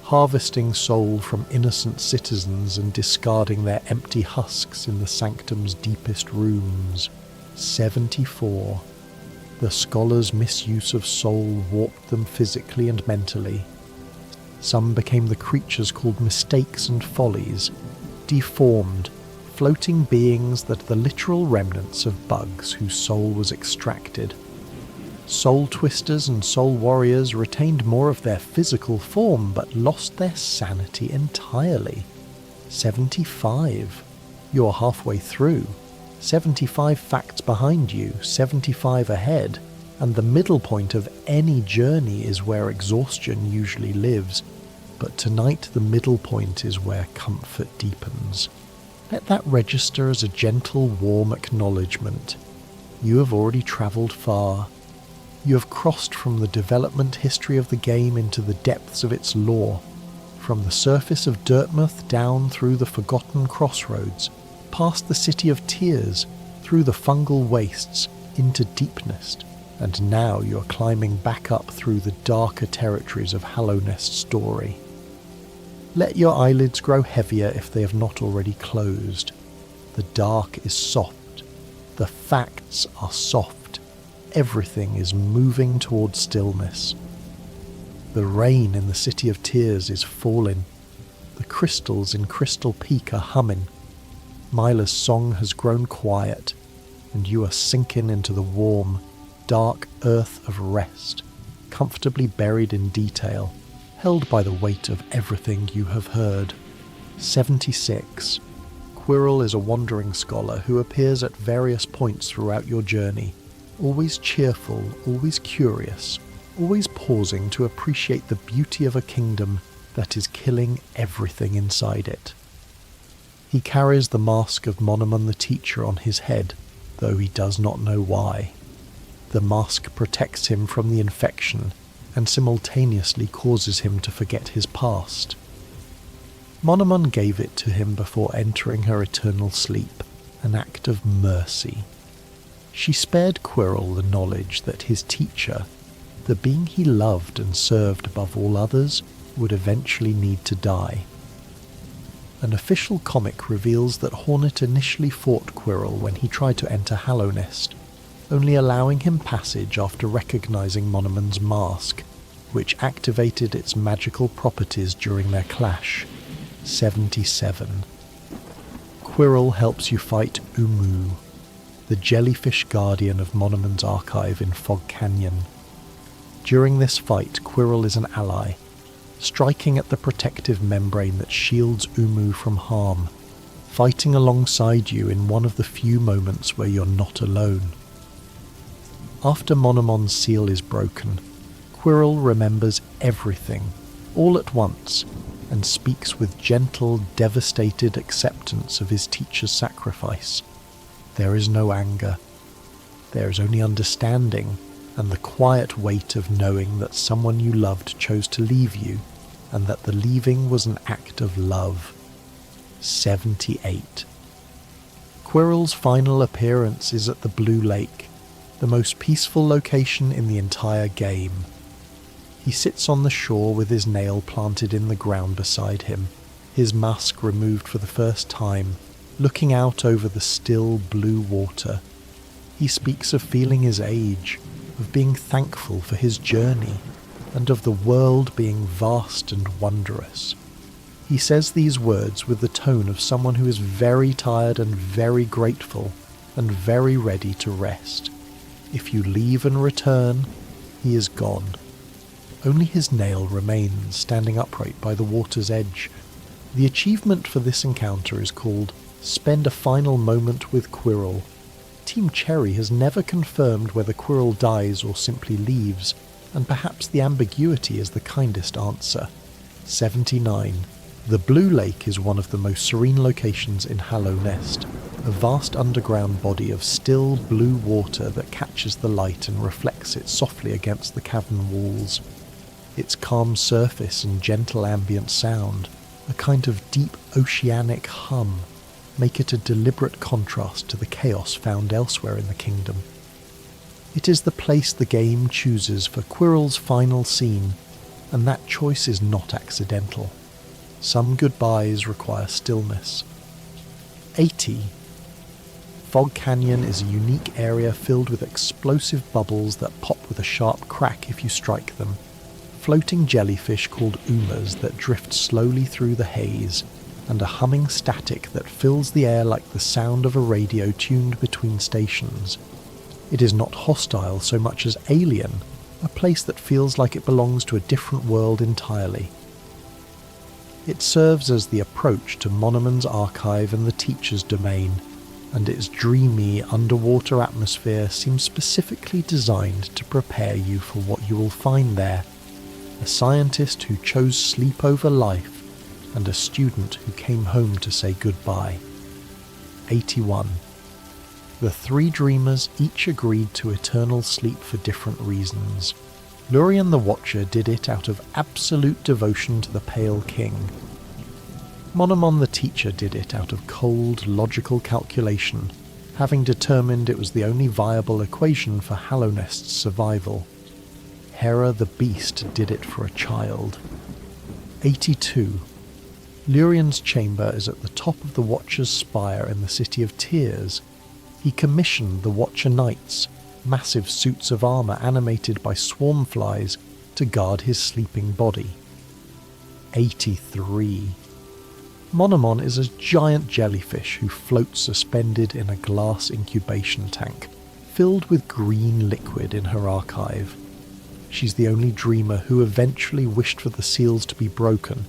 harvesting soul from innocent citizens and discarding their empty husks in the sanctum's deepest rooms. 74. The scholars' misuse of soul warped them physically and mentally. Some became the creatures called mistakes and follies, deformed, floating beings that are the literal remnants of bugs whose soul was extracted. Soul Twisters and Soul Warriors retained more of their physical form but lost their sanity entirely. 75. You're halfway through. 75 facts behind you, 75 ahead, and the middle point of any journey is where exhaustion usually lives, but tonight the middle point is where comfort deepens. Let that register as a gentle, warm acknowledgement. You have already travelled far. You have crossed from the development history of the game into the depths of its lore, from the surface of Dirtmouth down through the forgotten crossroads, past the City of Tears, through the fungal wastes, into Deepnest, and now you are climbing back up through the darker territories of Hallownest's story. Let your eyelids grow heavier if they have not already closed. The dark is soft. The facts are soft. Everything is moving toward stillness. The rain in the City of Tears is falling. The crystals in Crystal Peak are humming. Myla's song has grown quiet, and you are sinking into the warm, dark earth of rest, comfortably buried in detail, held by the weight of everything you have heard. 76. Quirrell is a wandering scholar who appears at various points throughout your journey, always cheerful, always curious, always pausing to appreciate the beauty of a kingdom that is killing everything inside it. He carries the mask of Monomon the teacher on his head, though he does not know why. The mask protects him from the infection and simultaneously causes him to forget his past. Monomon gave it to him before entering her eternal sleep, an act of mercy. She spared Quirrell the knowledge that his teacher, the being he loved and served above all others, would eventually need to die. An official comic reveals that Hornet initially fought Quirrell when he tried to enter Hallownest, only allowing him passage after recognizing Monomon's mask, which activated its magical properties during their clash. 77. Quirrell helps you fight Umu, the jellyfish guardian of Monomon's archive in Fog Canyon. During this fight, Quirrell is an ally, striking at the protective membrane that shields Umu from harm, fighting alongside you in one of the few moments where you're not alone. After Monomon's seal is broken, Quirrell remembers everything, all at once, and speaks with gentle, devastated acceptance of his teacher's sacrifice. There is no anger. There is only understanding and the quiet weight of knowing that someone you loved chose to leave you, and that the leaving was an act of love. 78. Quirrell's final appearance is at the Blue Lake, the most peaceful location in the entire game. He sits on the shore with his nail planted in the ground beside him, his mask removed for the first time, looking out over the still blue water. He speaks of feeling his age, of being thankful for his journey, and of the world being vast and wondrous. He says these words with the tone of someone who is very tired and very grateful, and very ready to rest. If you leave and return, he is gone. Only his nail remains standing upright by the water's edge. The achievement for this encounter is called Spend a Final Moment with Quirrell. Team Cherry has never confirmed whether Quirrell dies or simply leaves, and perhaps the ambiguity is the kindest answer. 79. The Blue Lake is one of the most serene locations in Hallownest, a vast underground body of still blue water that catches the light and reflects it softly against the cavern walls. Its calm surface and gentle ambient sound, a kind of deep oceanic hum, make it a deliberate contrast to the chaos found elsewhere in the kingdom. It is the place the game chooses for Quirrell's final scene, and that choice is not accidental. Some goodbyes require stillness. 80. Fog Canyon is a unique area filled with explosive bubbles that pop with a sharp crack if you strike them. Floating jellyfish called umas that drift slowly through the haze, and a humming static that fills the air like the sound of a radio tuned between stations. It is not hostile so much as alien, a place that feels like it belongs to a different world entirely. It serves as the approach to Monomon's archive and the teacher's domain, and its dreamy underwater atmosphere seems specifically designed to prepare you for what you will find there. A scientist who chose sleep over life, and a student who came home to say goodbye. 81. The three dreamers each agreed to eternal sleep for different reasons. Lurien the Watcher did it out of absolute devotion to the Pale King. Monomon the Teacher did it out of cold, logical calculation, having determined it was the only viable equation for Hallownest's survival. Hera the Beast did it for a child. 82. Lurien's chamber is at the top of the Watcher's spire in the City of Tears. He commissioned the Watcher Knights, massive suits of armour animated by swarmflies, to guard his sleeping body. 83. Monomon is a giant jellyfish who floats suspended in a glass incubation tank, filled with green liquid in her archive. She's the only dreamer who eventually wished for the seals to be broken,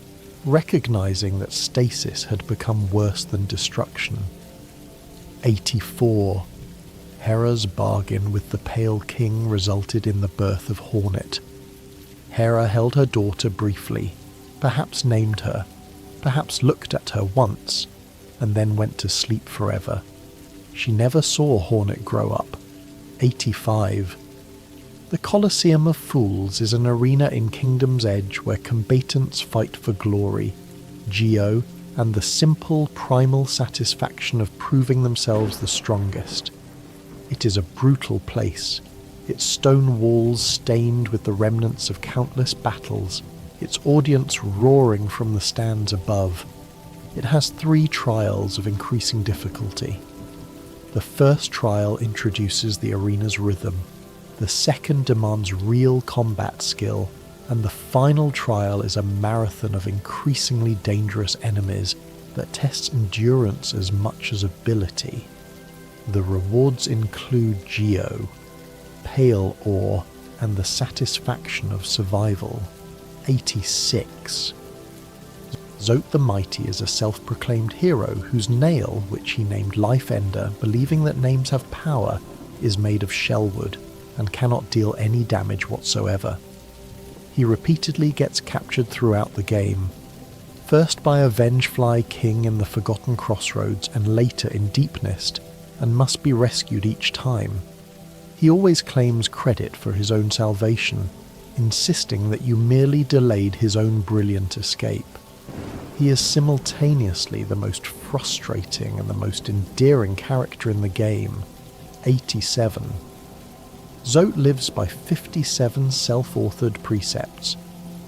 recognizing that stasis had become worse than destruction. 84. Hera's bargain with the Pale King resulted in the birth of Hornet. Hera held her daughter briefly, perhaps named her, perhaps looked at her once, and then went to sleep forever. She never saw Hornet grow up. 85. The Colosseum of Fools is an arena in Kingdom's Edge where combatants fight for glory, geo, and the simple primal satisfaction of proving themselves the strongest. It is a brutal place, its stone walls stained with the remnants of countless battles, its audience roaring from the stands above. It has 3 trials of increasing difficulty. The first trial introduces the arena's rhythm, the second demands real combat skill, and the final trial is a marathon of increasingly dangerous enemies that tests endurance as much as ability. The rewards include Geo, Pale Ore, and the satisfaction of survival. 86. Zote the Mighty is a self-proclaimed hero whose nail, which he named Life Ender, believing that names have power, is made of shellwood and cannot deal any damage whatsoever. He repeatedly gets captured throughout the game, first by a Vengefly king in the Forgotten Crossroads and later in Deepnest, and must be rescued each time. He always claims credit for his own salvation, insisting that you merely delayed his own brilliant escape. He is simultaneously the most frustrating and the most endearing character in the game. 87. Zote lives by 57 self-authored precepts,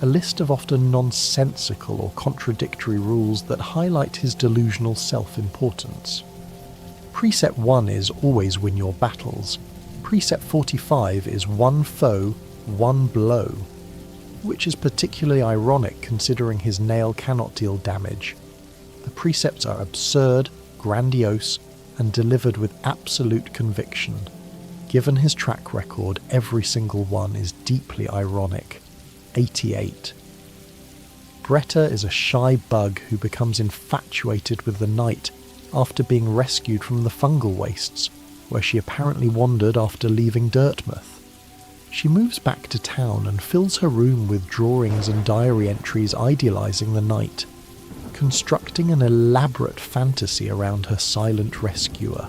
a list of often nonsensical or contradictory rules that highlight his delusional self-importance. Precept 1 is always win your battles. Precept 45 is one foe, one blow, which is particularly ironic considering his nail cannot deal damage. The precepts are absurd, grandiose, and delivered with absolute conviction. Given his track record, every single one is deeply ironic. 88. Bretta is a shy bug who becomes infatuated with the night after being rescued from the fungal wastes, where she apparently wandered after leaving Dirtmouth. She moves back to town and fills her room with drawings and diary entries idealizing the night, constructing an elaborate fantasy around her silent rescuer.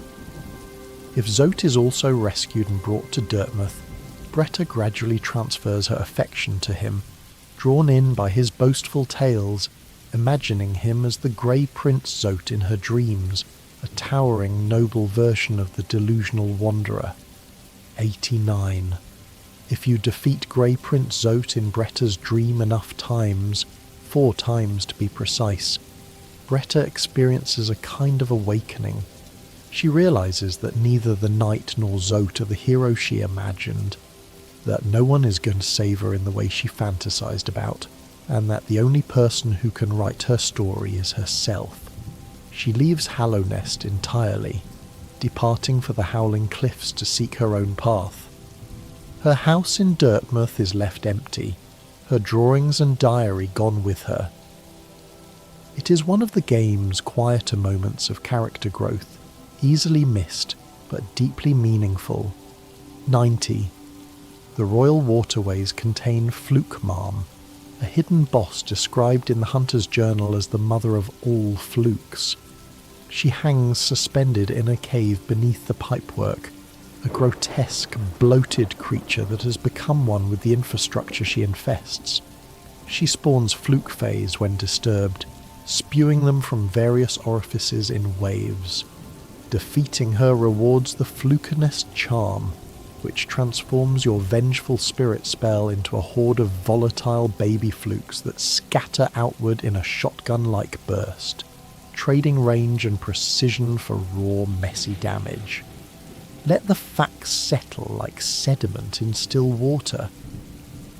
If Zote is also rescued and brought to Dirtmouth, Bretta gradually transfers her affection to him, drawn in by his boastful tales, imagining him as the Grey Prince Zote in her dreams, a towering, noble version of the delusional wanderer. 89. If you defeat Grey Prince Zote in Bretta's dream enough times, 4 times to be precise, Bretta experiences a kind of awakening. She realizes that neither the knight nor Zote are the hero she imagined, that no one is going to save her in the way she fantasized about, and that the only person who can write her story is herself. She leaves Hallownest entirely, departing for the Howling Cliffs to seek her own path. Her house in Dirtmouth is left empty, her drawings and diary gone with her. It is one of the game's quieter moments of character growth, easily missed, but deeply meaningful. 90. The Royal Waterways contain Flukemarm, a hidden boss described in the Hunter's Journal as the mother of all flukes. She hangs suspended in a cave beneath the pipework, a grotesque, bloated creature that has become one with the infrastructure she infests. She spawns fluke phase when disturbed, spewing them from various orifices in waves. Defeating her rewards the Hallownest charm, which transforms your vengeful spirit spell into a horde of volatile baby flukes that scatter outward in a shotgun-like burst, trading range and precision for raw, messy damage. Let the facts settle like sediment in still water.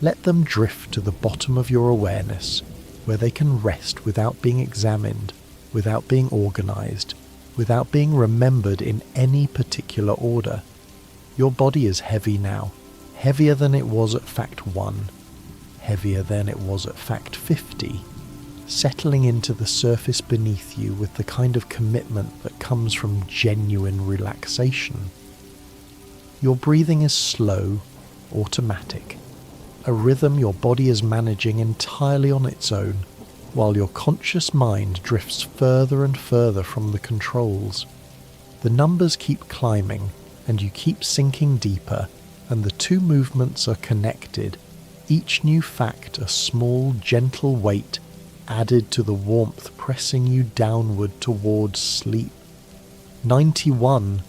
Let them drift to the bottom of your awareness, where they can rest without being examined, without being organized, without being remembered in any particular order. Your body is heavy now, heavier than it was at Fact 1, heavier than it was at Fact 50, settling into the surface beneath you with the kind of commitment that comes from genuine relaxation. Your breathing is slow, automatic, a rhythm your body is managing entirely on its own, while your conscious mind drifts further and further from the controls. The numbers keep climbing, and you keep sinking deeper, and the two movements are connected, each new fact a small, gentle weight added to the warmth pressing you downward towards sleep. 91.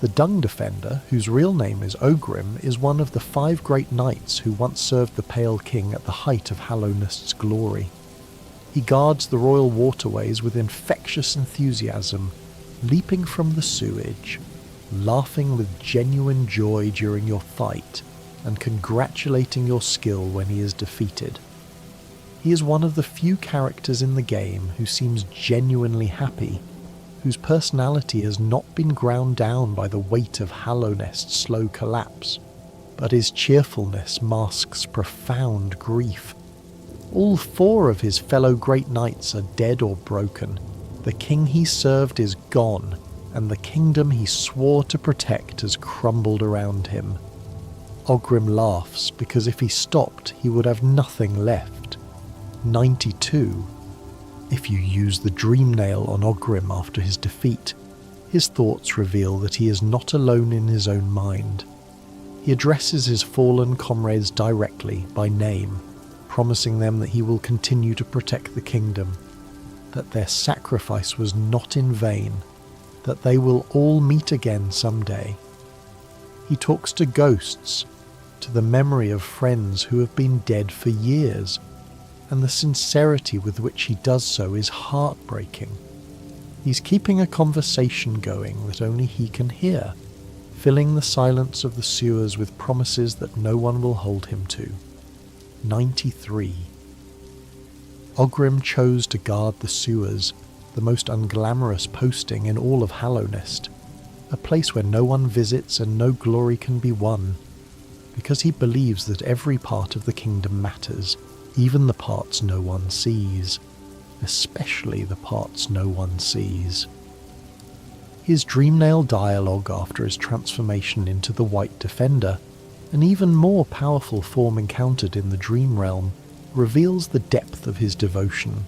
The Dung Defender, whose real name is Ogrim, is one of the 5 great knights who once served the Pale King at the height of Hallownest's glory. He guards the royal waterways with infectious enthusiasm, leaping from the sewage, laughing with genuine joy during your fight, and congratulating your skill when he is defeated. He is one of the few characters in the game who seems genuinely happy, whose personality has not been ground down by the weight of Hallownest's slow collapse, but his cheerfulness masks profound grief. All 4 of his fellow great knights are dead or broken. The king he served is gone, and the kingdom he swore to protect has crumbled around him. Ogrim laughs, because if he stopped, he would have nothing left. 92. If you use the dream nail on Ogrim after his defeat, his thoughts reveal that he is not alone in his own mind. He addresses his fallen comrades directly, by name, promising them that he will continue to protect the kingdom, that their sacrifice was not in vain, that they will all meet again someday. He talks to ghosts, to the memory of friends who have been dead for years, and the sincerity with which he does so is heartbreaking. He's keeping a conversation going that only he can hear, filling the silence of the sewers with promises that no one will hold him to. 93. Ogrim chose to guard the sewers, the most unglamorous posting in all of Hallownest, a place where no one visits and no glory can be won, because he believes that every part of the kingdom matters, even the parts no one sees, especially the parts no one sees. His Dreamnail dialogue after his transformation into the White Defender, an even more powerful form encountered in the Dream Realm, reveals the depth of his devotion.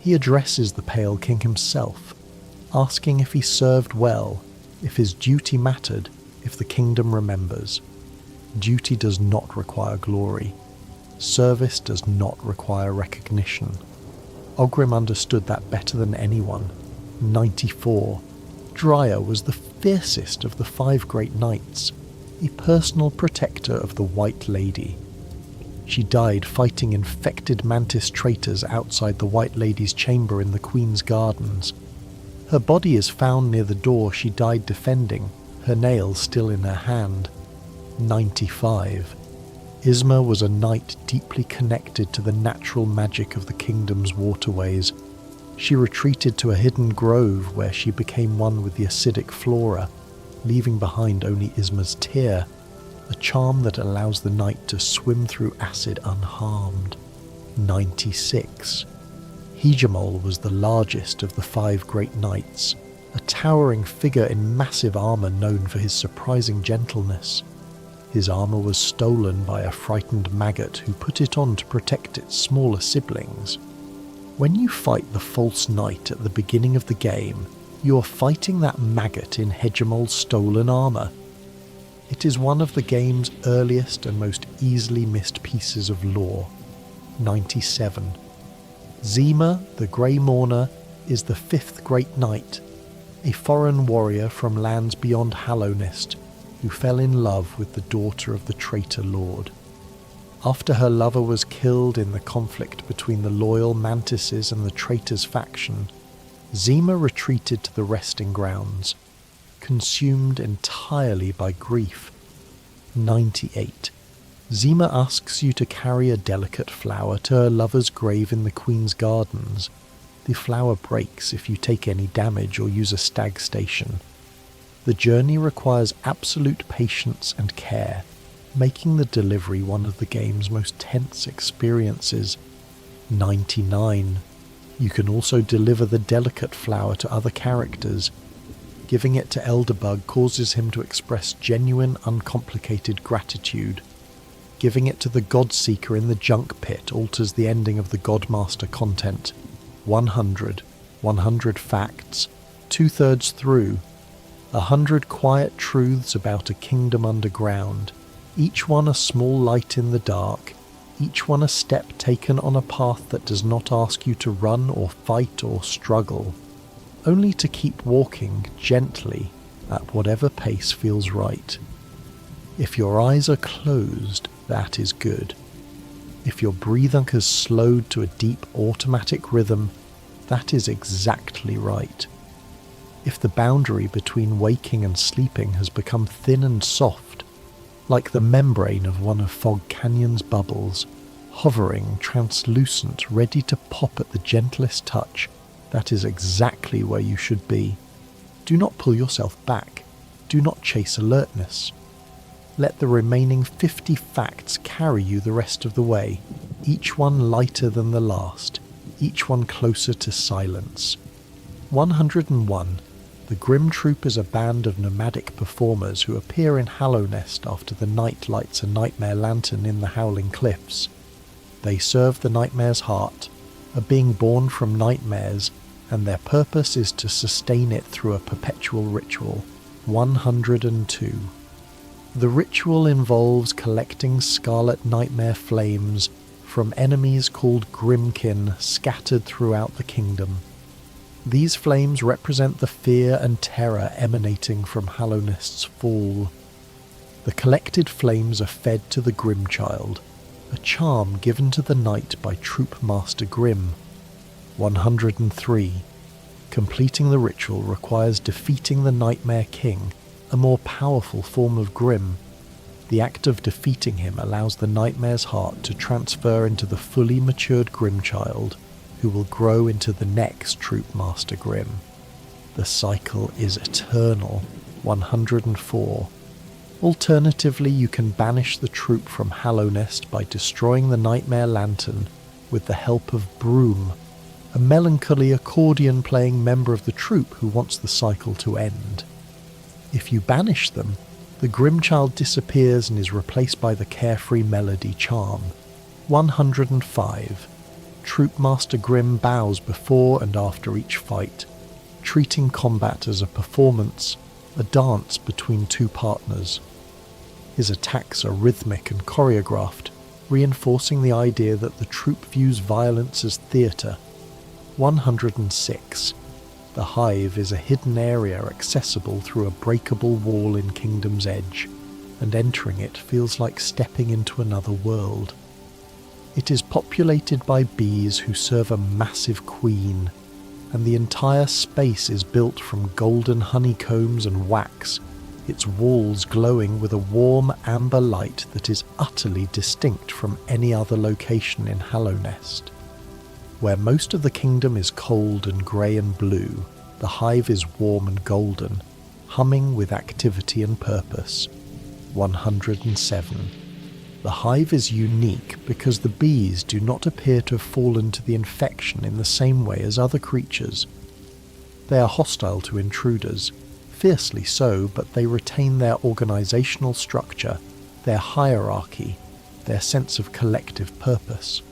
He addresses the Pale King himself, asking if he served well, if his duty mattered, if the kingdom remembers. Duty does not require glory. Service does not require recognition. Ogrim understood that better than anyone. 94. Drya was the fiercest of the 5 great knights, a personal protector of the White Lady. She died fighting infected mantis traitors outside the White Lady's chamber in the Queen's Gardens. Her body is found near the door she died defending, her nail still in her hand. 95. Isma was a knight deeply connected to the natural magic of the kingdom's waterways. She retreated to a hidden grove where she became one with the acidic flora, leaving behind only Isma's tear, a charm that allows the knight to swim through acid unharmed. 96. Hegemol was the largest of the 5 great knights, a towering figure in massive armour known for his surprising gentleness. His armour was stolen by a frightened maggot who put it on to protect its smaller siblings. When you fight the false knight at the beginning of the game, you are fighting that maggot in Hegemol's stolen armour. It is one of the game's earliest and most easily missed pieces of lore. 97. Zima, the Grey Mourner, is the 5th great knight, a foreign warrior from lands beyond Hallownest, who fell in love with the daughter of the traitor lord. After her lover was killed in the conflict between the loyal mantises and the traitors' faction, Zima retreated to the resting grounds, consumed entirely by grief. 98. Zima asks you to carry a delicate flower to her lover's grave in the Queen's Gardens. The flower breaks if you take any damage or use a stag station. The journey requires absolute patience and care, making the delivery one of the game's most tense experiences. 99. You can also deliver the delicate flower to other characters. Giving it to Elderbug causes him to express genuine, uncomplicated gratitude. Giving it to the Godseeker in the junk pit alters the ending of the Godmaster content. 100 facts, 2/3 through, 100 quiet truths about a kingdom underground, each one a small light in the dark, each one a step taken on a path that does not ask you to run or fight or struggle, only to keep walking gently at whatever pace feels right. If your eyes are closed, that is good. If your breathing has slowed to a deep automatic rhythm, that is exactly right. If the boundary between waking and sleeping has become thin and soft, like the membrane of one of Fog Canyon's bubbles, hovering, translucent, ready to pop at the gentlest touch, that is exactly where you should be. Do not pull yourself back. Do not chase alertness. Let the remaining 50 facts carry you the rest of the way, each one lighter than the last, each one closer to silence. 101. The Grim Troop is a band of nomadic performers who appear in Hallownest after the night lights a nightmare lantern in the Howling Cliffs. They serve the nightmare's heart, are being born from nightmares, and their purpose is to sustain it through a perpetual ritual. 102. The ritual involves collecting scarlet nightmare flames from enemies called Grimkin scattered throughout the kingdom. These flames represent the fear and terror emanating from Hallownest's fall. The collected flames are fed to the Grimchild, a charm given to the night by Troop Master Grim. 103. Completing the ritual requires defeating the Nightmare King, a more powerful form of Grim. The act of defeating him allows the Nightmare's heart to transfer into the fully matured Grimchild, who will grow into the next Troop Master Grim. The cycle is eternal. 104. Alternatively, you can banish the troop from Hallownest by destroying the Nightmare Lantern with the help of Broom, a melancholy accordion-playing member of the troop who wants the cycle to end. If you banish them, the Grimchild disappears and is replaced by the carefree melody charm. 105. Troop Master Grim bows before and after each fight, treating combat as a performance, a dance between two partners. His attacks are rhythmic and choreographed, reinforcing the idea that the troop views violence as theatre. 106. The Hive is a hidden area accessible through a breakable wall in Kingdom's Edge, and entering it feels like stepping into another world. It is populated by bees who serve a massive queen, and the entire space is built from golden honeycombs and wax, its walls glowing with a warm amber light that is utterly distinct from any other location in Hallownest. Where most of the kingdom is cold and grey and blue, the Hive is warm and golden, humming with activity and purpose. 107. The Hive is unique because the bees do not appear to have fallen to the infection in the same way as other creatures. They are hostile to intruders, fiercely so, but they retain their organisational structure, their hierarchy, their sense of collective purpose.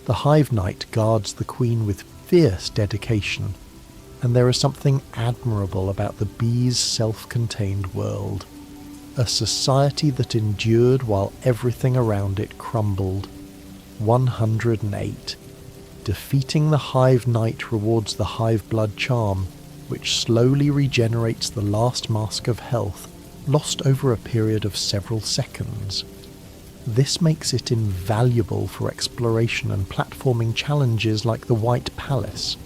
The Hive Knight guards the Queen with fierce dedication, and there is something admirable about the bees' self-contained world. A society that endured while everything around it crumbled. 108. Defeating the Hive Knight rewards the Hive Blood charm, which slowly regenerates the last mask of health, lost over a period of several seconds. This makes it invaluable for exploration and platforming challenges like the White Palace,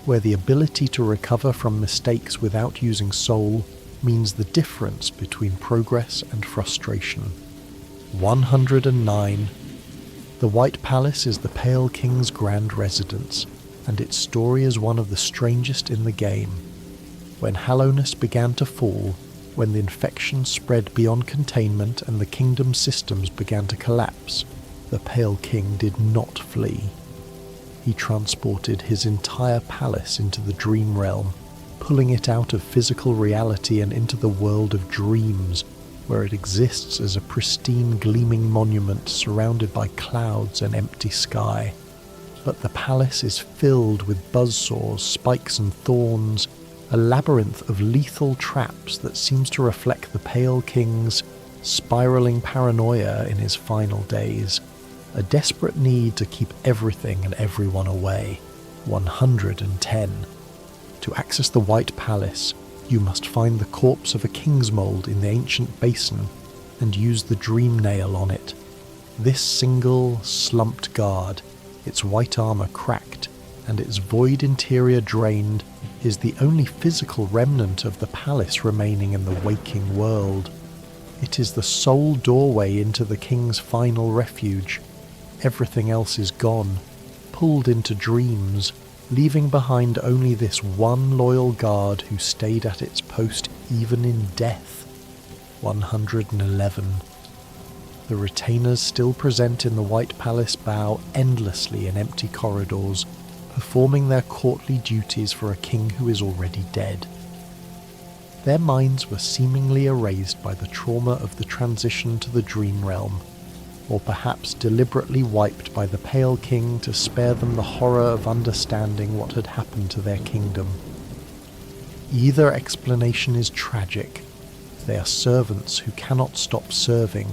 where the ability to recover from mistakes without using soul means the difference between progress and frustration. 109. The White Palace is the Pale King's grand residence, and its story is one of the strangest in the game. When Hallownest began to fall, when the infection spread beyond containment and the kingdom's systems began to collapse, the Pale King did not flee. He transported his entire palace into the dream realm, pulling it out of physical reality and into the world of dreams, where it exists as a pristine gleaming monument surrounded by clouds and empty sky. But the palace is filled with buzzsaws, spikes and thorns, a labyrinth of lethal traps that seems to reflect the Pale King's spiraling paranoia in his final days, a desperate need to keep everything and everyone away. 110. To access the White Palace, you must find the corpse of a king's mould in the ancient basin and use the dream nail on it. This single, slumped guard, its white armour cracked and its void interior drained, is the only physical remnant of the palace remaining in the waking world. It is the sole doorway into the king's final refuge. Everything else is gone, pulled into dreams, leaving behind only this one loyal guard who stayed at its post even in death. 111. The retainers still present in the White Palace bow endlessly in empty corridors, performing their courtly duties for a king who is already dead. Their minds were seemingly erased by the trauma of the transition to the dream realm, or perhaps deliberately wiped by the Pale King to spare them the horror of understanding what had happened to their kingdom. Either explanation is tragic. They are servants who cannot stop serving,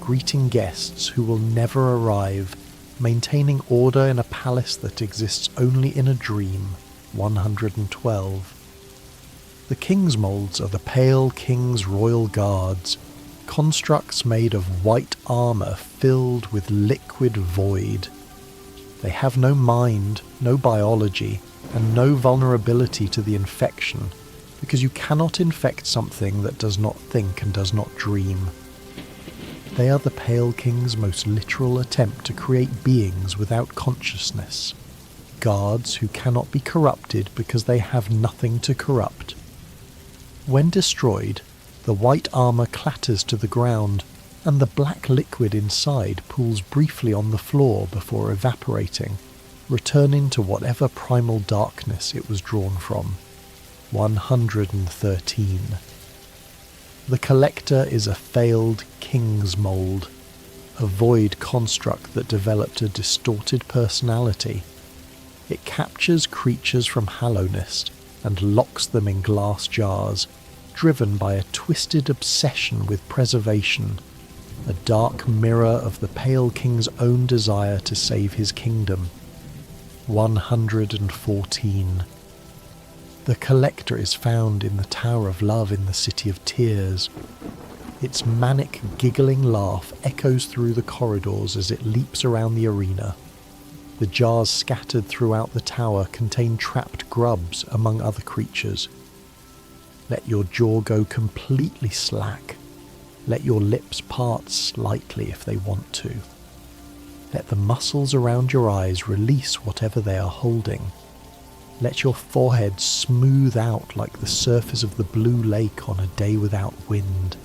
greeting guests who will never arrive, maintaining order in a palace that exists only in a dream. 112. The king's moulds are the Pale King's royal guards, constructs made of white armour filled with liquid void. They have no mind, no biology, and no vulnerability to the infection, because you cannot infect something that does not think and does not dream. They are the Pale King's most literal attempt to create beings without consciousness, guards who cannot be corrupted because they have nothing to corrupt. When destroyed, the white armour clatters to the ground, and the black liquid inside pools briefly on the floor before evaporating, returning to whatever primal darkness it was drawn from. 113. The Collector is a failed king's mould, a void construct that developed a distorted personality. It captures creatures from Hallownest and locks them in glass jars, driven by a twisted obsession with preservation, a dark mirror of the Pale King's own desire to save his kingdom. 114. The Collector is found in the Tower of Love in the City of Tears. Its manic, giggling laugh echoes through the corridors as it leaps around the arena. The jars scattered throughout the tower contain trapped grubs, among other creatures. Let your jaw go completely slack. Let your lips part slightly if they want to. Let the muscles around your eyes release whatever they are holding. Let your forehead smooth out like the surface of the blue lake on a day without wind.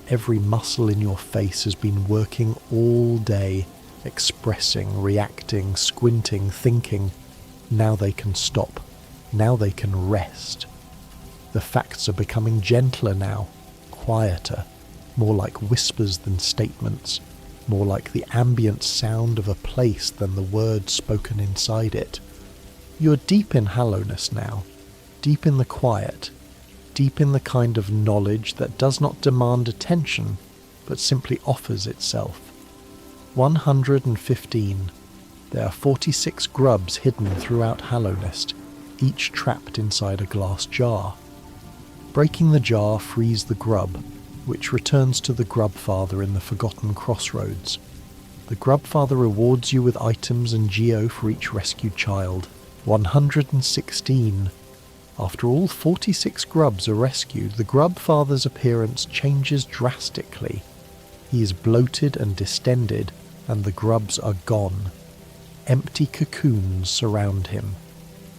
Every muscle in your face has been working all day, expressing, reacting, squinting, thinking. Now they can stop. Now they can rest. The facts are becoming gentler now, quieter, more like whispers than statements, more like the ambient sound of a place than the words spoken inside it. You are deep in Hallownest now, deep in the quiet, deep in the kind of knowledge that does not demand attention, but simply offers itself. 115. There are 46 grubs hidden throughout Hallownest, each trapped inside a glass jar. Breaking the jar frees the grub, which returns to the Grubfather in the Forgotten Crossroads. The Grubfather rewards you with items and geo for each rescued child. 116. After all 46 grubs are rescued, the Grubfather's appearance changes drastically. He is bloated and distended, and the grubs are gone. Empty cocoons surround him.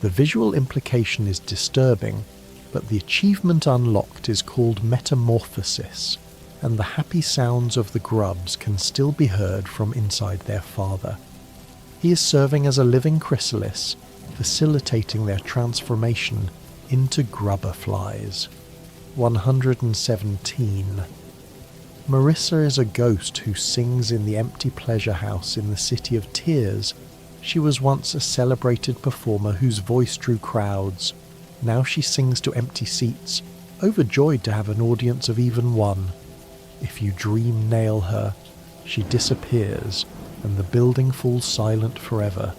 The visual implication is disturbing, but the achievement unlocked is called metamorphosis, and the happy sounds of the grubs can still be heard from inside their father. He is serving as a living chrysalis, facilitating their transformation into grubberflies. 117. Marissa is a ghost who sings in the empty pleasure house in the City of Tears. She was once a celebrated performer whose voice drew crowds. Now she sings to empty seats, overjoyed to have an audience of even one. If you dream nail her, she disappears, and the building falls silent forever.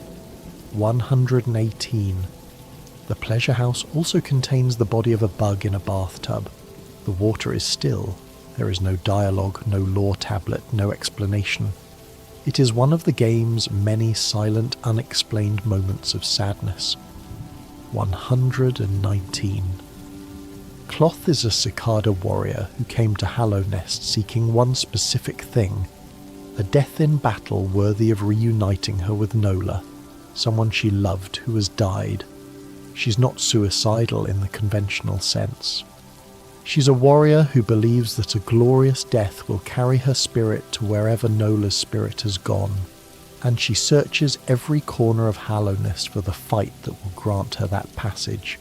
118. The pleasure house also contains the body of a bug in a bathtub. The water is still. There is no dialogue, no lore tablet, no explanation. It is one of the game's many silent, unexplained moments of sadness. 119. Cloth is a cicada warrior who came to Hallownest seeking one specific thing, a death in battle worthy of reuniting her with Nola, someone she loved who has died. She's not suicidal in the conventional sense. She's a warrior who believes that a glorious death will carry her spirit to wherever Nola's spirit has gone, and she searches every corner of Hallownest for the fight that will grant her that passage.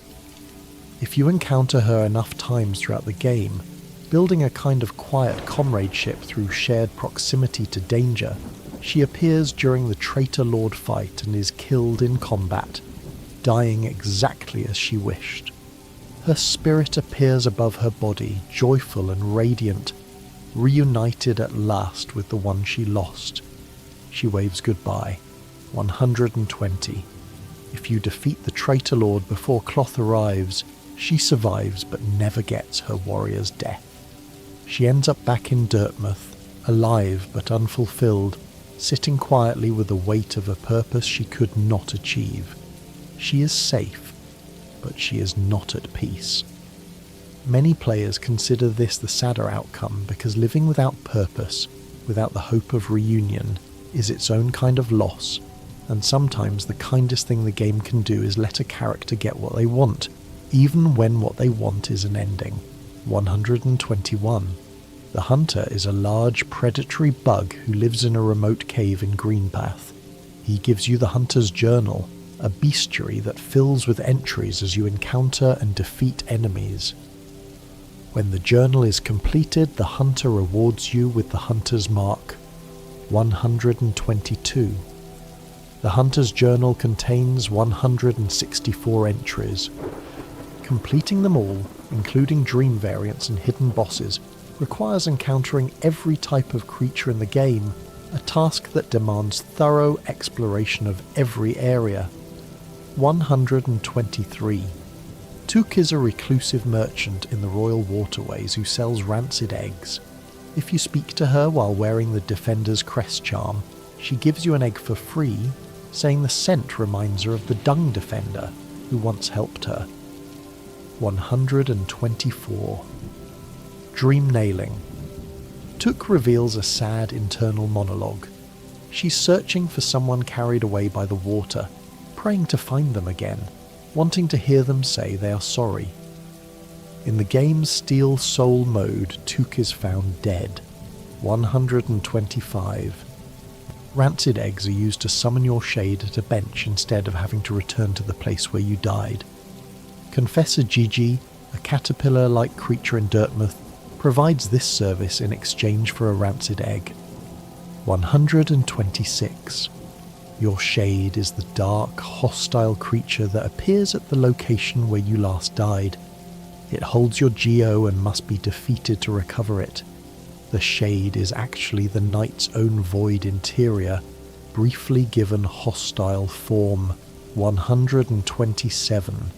If you encounter her enough times throughout the game, building a kind of quiet comradeship through shared proximity to danger, she appears during the Traitor Lord fight and is killed in combat, dying exactly as she wished. Her spirit appears above her body, joyful and radiant, reunited at last with the one she lost. She waves goodbye. 120. If you defeat the Traitor Lord before Cloth arrives, she survives but never gets her warrior's death. She ends up back in Dirtmouth, alive but unfulfilled, sitting quietly with the weight of a purpose she could not achieve. She is safe, but she is not at peace. Many players consider this the sadder outcome because living without purpose, without the hope of reunion, is its own kind of loss, and sometimes the kindest thing the game can do is let a character get what they want, even when what they want is an ending. 121. The Hunter is a large predatory bug who lives in a remote cave in Greenpath. He gives you the Hunter's Journal, a bestiary that fills with entries as you encounter and defeat enemies. When the journal is completed, the Hunter rewards you with the Hunter's Mark. 122. The Hunter's Journal contains 164 entries. Completing them all, including dream variants and hidden bosses, requires encountering every type of creature in the game, a task that demands thorough exploration of every area. 123. Took is a reclusive merchant in the royal waterways who sells rancid eggs. If you speak to her while wearing the Defender's crest charm, she gives you an egg for free, saying the scent reminds her of the Dung Defender, who once helped her. 124. Dream nailing. Took reveals a sad internal monologue. She's searching for someone carried away by the water, praying to find them again, wanting to hear them say they are sorry. In the game's Steel Soul mode, Took is found dead. 125. Rancid eggs are used to summon your shade at a bench instead of having to return to the place where you died. Confessor Gigi, a caterpillar-like creature in Dirtmouth, provides this service in exchange for a rancid egg. 126. Your shade is the dark, hostile creature that appears at the location where you last died. It holds your geo and must be defeated to recover it. The shade is actually the knight's own void interior, briefly given hostile form. 127.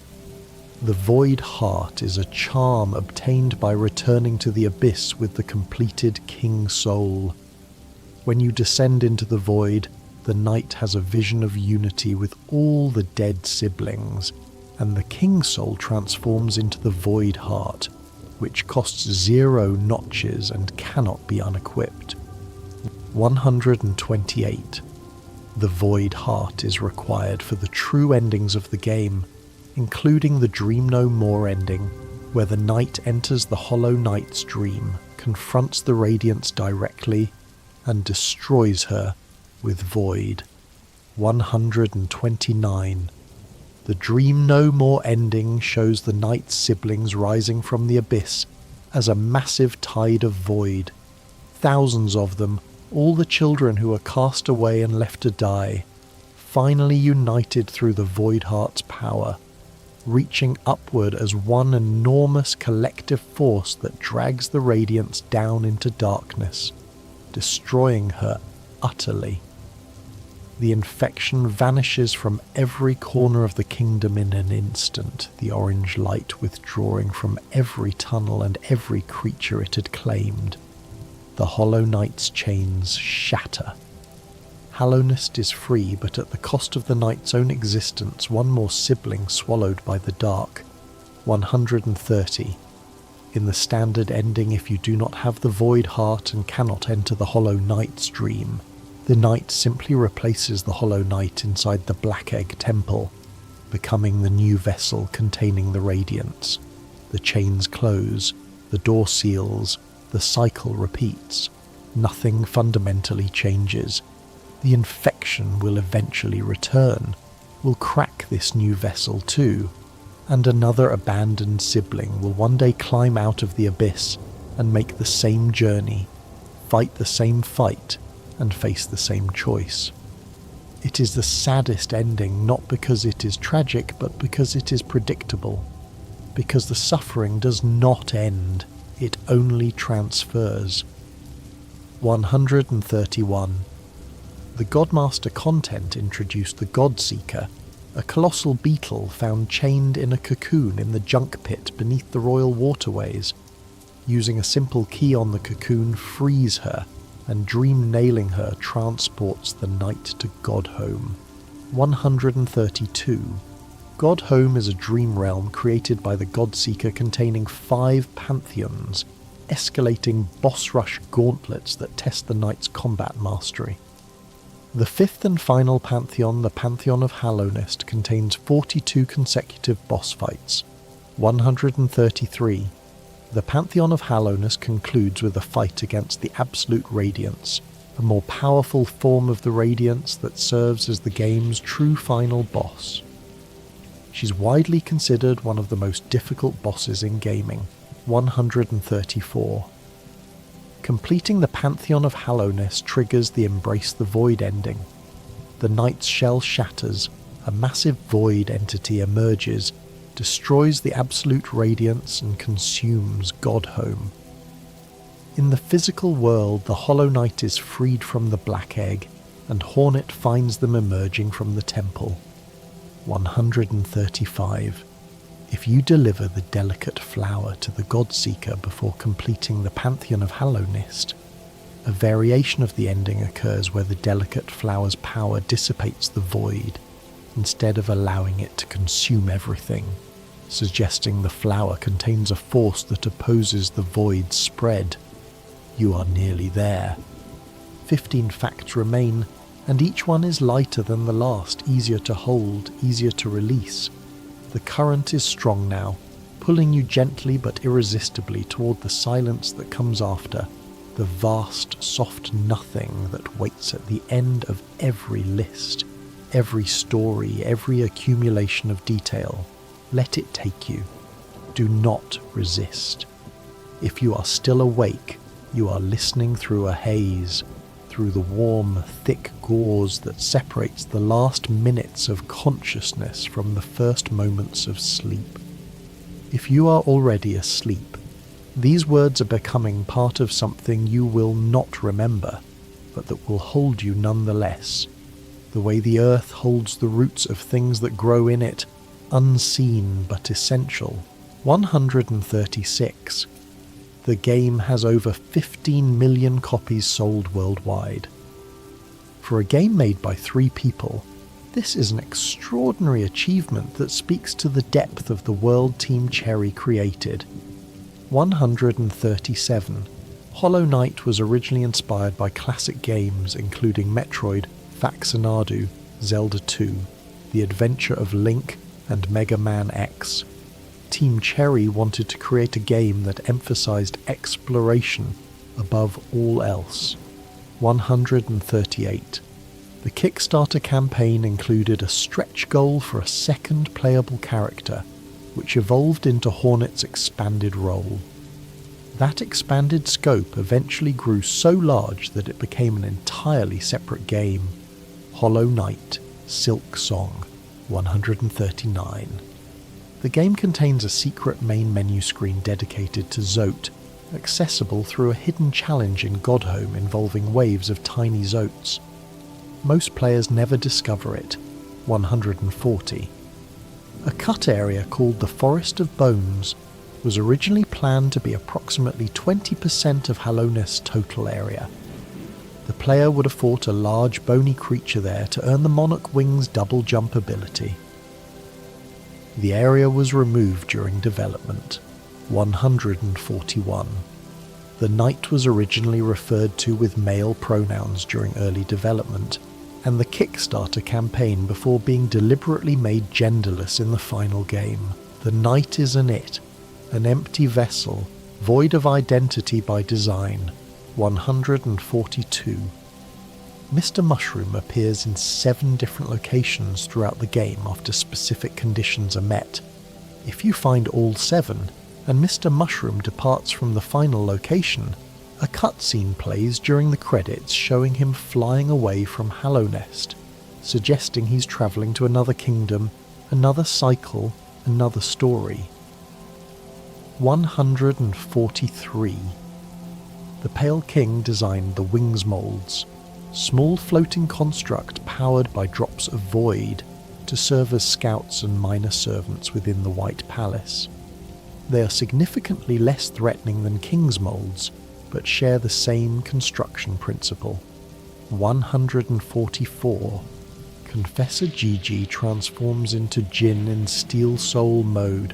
The Void Heart is a charm obtained by returning to the abyss with the completed King Soul. When you descend into the void, the knight has a vision of unity with all the dead siblings, and the King Soul transforms into the Void Heart, which costs 0 notches and cannot be unequipped. 128. The Void Heart is required for the true endings of the game, including the Dream No More ending, where the knight enters the Hollow Knight's dream, confronts the Radiance directly, and destroys her with Void. 129. The Dream No More ending shows the knight's siblings rising from the abyss as a massive tide of void. Thousands of them, all the children who were cast away and left to die, finally united through the Void Heart's power, reaching upward as one enormous collective force that drags the Radiance down into darkness, destroying her utterly. The infection vanishes from every corner of the kingdom in an instant, the orange light withdrawing from every tunnel and every creature it had claimed. The Hollow Knight's chains shatter. Hallownest is free, but at the cost of the knight's own existence, one more sibling swallowed by the dark. 130. In the standard ending, if you do not have the Void Heart and cannot enter the Hollow Knight's dream, the knight simply replaces the Hollow Knight inside the Black Egg Temple, becoming the new vessel containing the Radiance. The chains close, the door seals, the cycle repeats. Nothing fundamentally changes. The infection will eventually return, will crack this new vessel too, and another abandoned sibling will one day climb out of the abyss and make the same journey, fight the same fight, and face the same choice. It is the saddest ending, not because it is tragic, but because it is predictable. Because the suffering does not end, it only transfers. 131. The Godmaster content introduced the Godseeker, a colossal beetle found chained in a cocoon in the junk pit beneath the royal waterways. Using a simple key on the cocoon frees her, and Dream nailing her transports the knight to Godhome. 132. Godhome is a dream realm created by the Godseeker containing 5 pantheons, escalating boss rush gauntlets that test the knight's combat mastery. The 5th and final pantheon, the Pantheon of Hallownest, contains 42 consecutive boss fights. 133. The Pantheon of Hallownest concludes with a fight against the Absolute Radiance, a more powerful form of the Radiance that serves as the game's true final boss. She's widely considered one of the most difficult bosses in gaming. 134. Completing the Pantheon of Hallownest triggers the Embrace the Void ending. The knight's shell shatters, a massive void entity emerges, destroys the Absolute Radiance and consumes Godhome. In the physical world, the Hollow Knight is freed from the Black Egg, and Hornet finds them emerging from the temple. 135. If you deliver the delicate flower to the Godseeker before completing the Pantheon of Hallownest, a variation of the ending occurs where the delicate flower's power dissipates the void, instead of allowing it to consume everything, suggesting the flower contains a force that opposes the void's spread. You are nearly there. 15 facts remain, and each one is lighter than the last, easier to hold, easier to release. The current is strong now, pulling you gently but irresistibly toward the silence that comes after, the vast, soft nothing that waits at the end of every list, every story, every accumulation of detail. Let it take you. Do not resist. If you are still awake, you are listening through a haze, through the warm, thick gauze that separates the last minutes of consciousness from the first moments of sleep. If you are already asleep, these words are becoming part of something you will not remember, but that will hold you nonetheless, the way the earth holds the roots of things that grow in it, unseen but essential. 136. The game has over 15 million copies sold worldwide. For a game made by 3 people, this is an extraordinary achievement that speaks to the depth of the world Team Cherry created. 137. Hollow Knight was originally inspired by classic games including Metroid, Faxanadu, Zelda 2, The Adventure of Link, and Mega Man X. Team Cherry wanted to create a game that emphasized exploration above all else. 138. The Kickstarter campaign included a stretch goal for a second playable character, which evolved into Hornet's expanded role. That expanded scope eventually grew so large that it became an entirely separate game, Hollow Knight: Silk Song 139. The game contains a secret main menu screen dedicated to Zote, accessible through a hidden challenge in Godhome involving waves of tiny Zotes. Most players never discover it, 140. A cut area called the Forest of Bones was originally planned to be approximately 20% of Hallownest's total area. The player would have fought a large bony creature there to earn the Monarch Wing's double jump ability. The area was removed during development, 141. The knight was originally referred to with male pronouns during early development, and the Kickstarter campaign before being deliberately made genderless in the final game. The knight is an it, an empty vessel, void of identity by design, 142. Mr. Mushroom appears in 7 different locations throughout the game after specific conditions are met. If you find all 7, and Mr. Mushroom departs from the final location, a cutscene plays during the credits showing him flying away from Hallownest, suggesting he's travelling to another kingdom, another cycle, another story. 143. The Pale King designed the Wings molds, small floating construct powered by drops of void to serve as scouts and minor servants within the White Palace. They are significantly less threatening than King's molds, but share the same construction principle. 144. Confessor Gigi transforms into Jin in Steel Soul mode.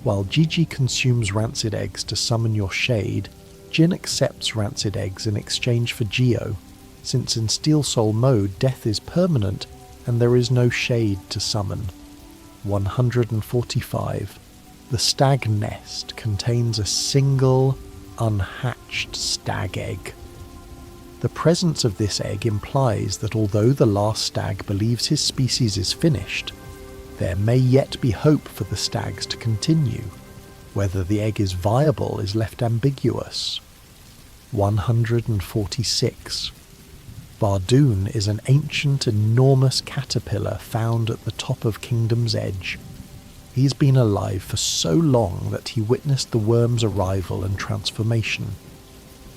While Gigi consumes rancid eggs to summon your shade, Jin accepts rancid eggs in exchange for Geo, since in Steel Soul mode death is permanent and there is no shade to summon. 145. The Stag Nest contains a single, unhatched stag egg. The presence of this egg implies that although the last stag believes his species is finished, there may yet be hope for the stags to continue. Whether the egg is viable is left ambiguous. 146. Vardoon is an ancient, enormous caterpillar found at the top of Kingdom's Edge. He's been alive for so long that he witnessed the worm's arrival and transformation.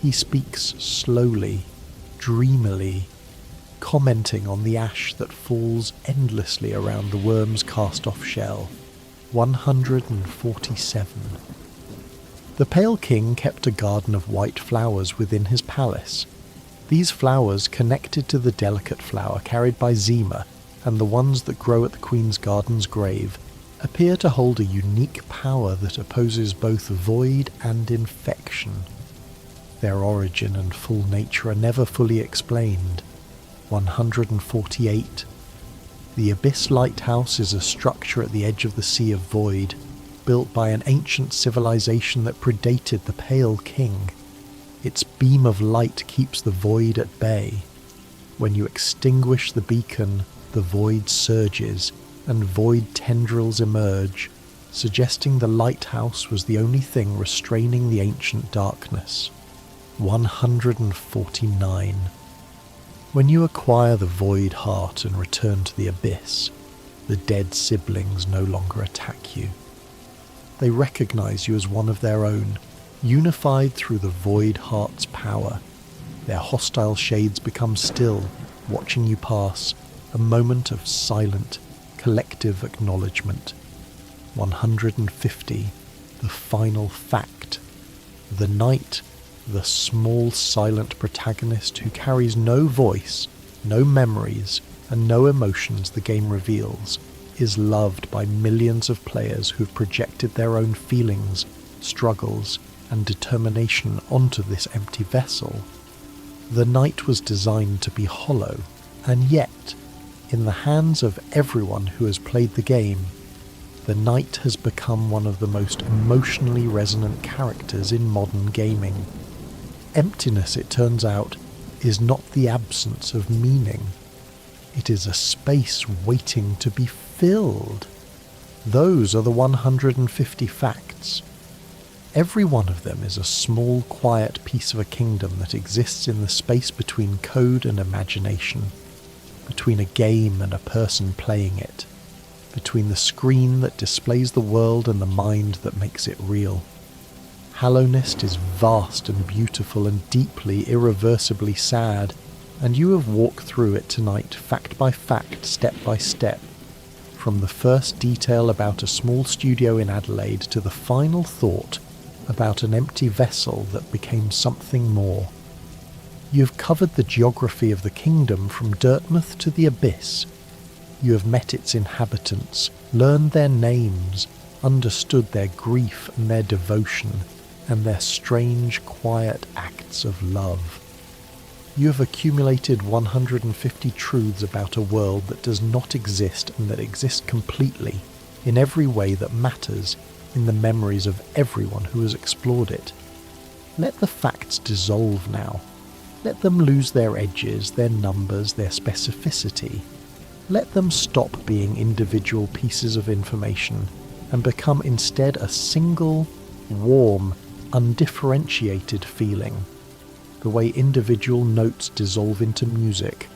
He speaks slowly, dreamily, commenting on the ash that falls endlessly around the worm's cast-off shell. 147. The Pale King kept a garden of white flowers within his palace. These flowers, connected to the delicate flower carried by Zima and the ones that grow at the Queen's Garden's grave, appear to hold a unique power that opposes both void and infection. Their origin and full nature are never fully explained. 148. The Abyss Lighthouse is a structure at the edge of the Sea of Void, built by an ancient civilization that predated the Pale King. Its beam of light keeps the void at bay. When you extinguish the beacon, the void surges, and void tendrils emerge, suggesting the lighthouse was the only thing restraining the ancient darkness. 149. When you acquire the Void Heart and return to the Abyss, the dead siblings no longer attack you. They recognize you as one of their own, unified through the Void Heart's power. Their hostile shades become still, watching you pass, a moment of silent, collective acknowledgement. 150. The final fact. The knight, the small silent protagonist who carries no voice, no memories, and no emotions the game reveals, is loved by millions of players who've projected their own feelings, struggles, and determination onto this empty vessel. The knight was designed to be hollow, and yet, in the hands of everyone who has played the game, the knight has become one of the most emotionally resonant characters in modern gaming. Emptiness, it turns out, is not the absence of meaning, It is a space waiting to be filled. Those are the 150 facts. Every one of them is a small, quiet piece of a kingdom that exists in the space between code and imagination, between a game and a person playing it, between the screen that displays the world and the mind that makes it real. Hallownest is vast and beautiful and deeply, irreversibly sad, and you have walked through it tonight, fact by fact, step by step, from the first detail about a small studio in Adelaide to the final thought about an empty vessel that became something more. You have covered the geography of the kingdom from Dartmouth to the abyss. You have met its inhabitants, learned their names, understood their grief and their devotion, and their strange, quiet acts of love. You have accumulated 150 truths about a world that does not exist and that exists completely, in every way that matters, in the memories of everyone who has explored it. Let the facts dissolve now. Let them lose their edges, their numbers, their specificity. Let them stop being individual pieces of information and become instead a single, warm, undifferentiated feeling. The way individual notes dissolve into music,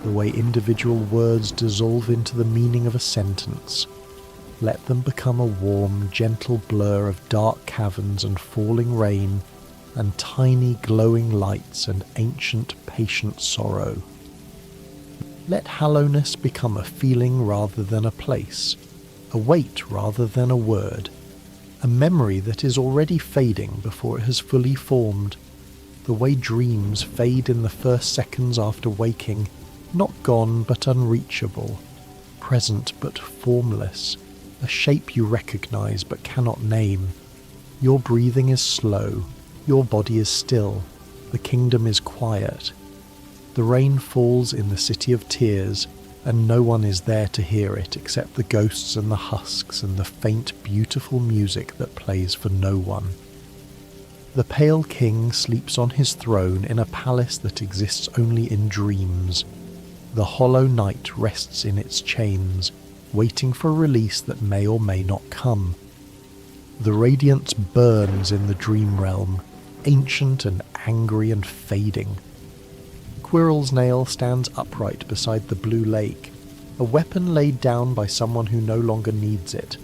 the way individual words dissolve into the meaning of a sentence. Let them become a warm, gentle blur of dark caverns and falling rain, and tiny glowing lights and ancient patient sorrow. Let Hallownest become a feeling rather than a place, a weight rather than a word, a memory that is already fading before it has fully formed, the way dreams fade in the first seconds after waking, not gone but unreachable, present but formless, a shape you recognize but cannot name. Your breathing is slow, your body is still, the kingdom is quiet. The rain falls in the city of tears, and no one is there to hear it except the ghosts and the husks and the faint, beautiful music that plays for no one. The pale king sleeps on his throne in a palace that exists only in dreams. The hollow night rests in its chains, waiting for release that may or may not come. The radiance burns in the dream realm, ancient and angry and fading. Quirrell's nail stands upright beside the blue lake, a weapon laid down by someone who no longer needs it.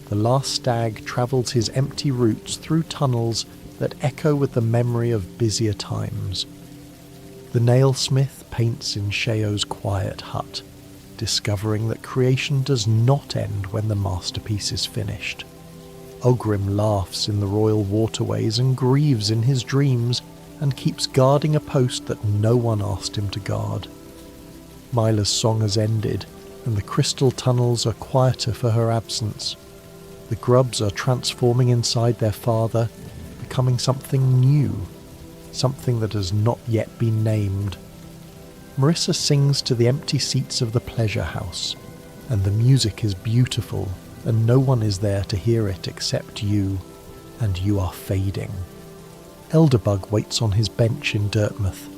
The last stag travels his empty routes through tunnels that echo with the memory of busier times. The nailsmith paints in Sheo's quiet hut, discovering that creation does not end when the masterpiece is finished. Ogrim laughs in the royal waterways and grieves in his dreams, and keeps guarding a post that no one asked him to guard. Mila's song has ended, and the crystal tunnels are quieter for her absence. The grubs are transforming inside their father, becoming something new, something that has not yet been named. Marissa sings to the empty seats of the pleasure house, and the music is beautiful, and no one is there to hear it except you, and you are fading. Elderbug waits on his bench in Dartmouth,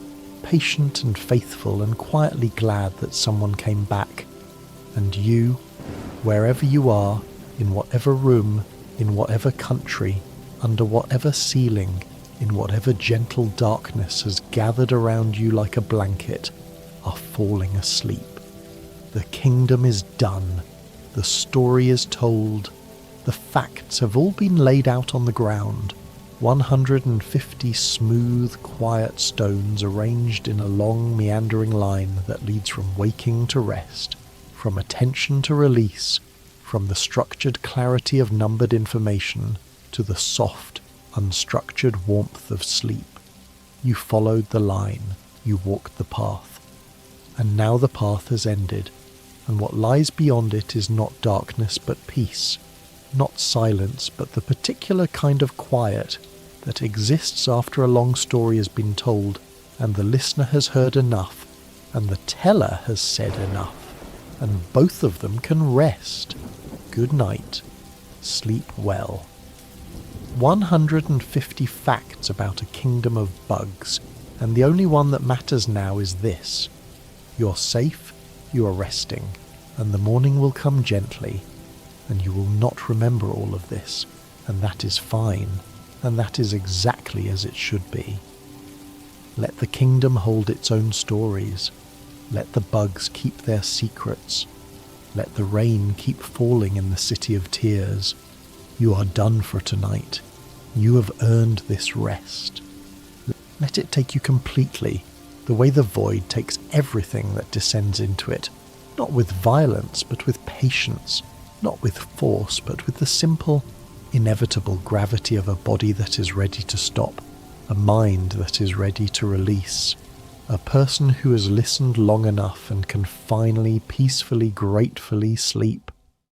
patient and faithful and quietly glad that someone came back. And you, wherever you are, in whatever room, in whatever country, under whatever ceiling, in whatever gentle darkness has gathered around you like a blanket, are falling asleep. The kingdom is done. The story is told. The facts have all been laid out on the ground. 150 smooth, quiet stones arranged in a long, meandering line that leads from waking to rest, from attention to release, from the structured clarity of numbered information to the soft, unstructured warmth of sleep. You followed the line, you walked the path. And now the path has ended, and what lies beyond it is not darkness but peace, not silence but the particular kind of quiet that exists after a long story has been told, and the listener has heard enough, and the teller has said enough, and both of them can rest. Good night. Sleep well. 150 facts about a kingdom of bugs, and the only one that matters now is this. You're safe, You are resting, and the morning will come gently, and you will not remember all of this, and that is fine, and that is exactly as it should be. Let the kingdom hold its own stories. Let the bugs keep their secrets. Let the rain keep falling in the city of tears. You are done for tonight. You have earned this rest. Let it take you completely, the way the void takes everything that descends into it, not with violence, but with patience, not with force, but with the simple, inevitable gravity of a body that is ready to stop, a mind that is ready to release, a person who has listened long enough and can finally, peacefully, gratefully sleep.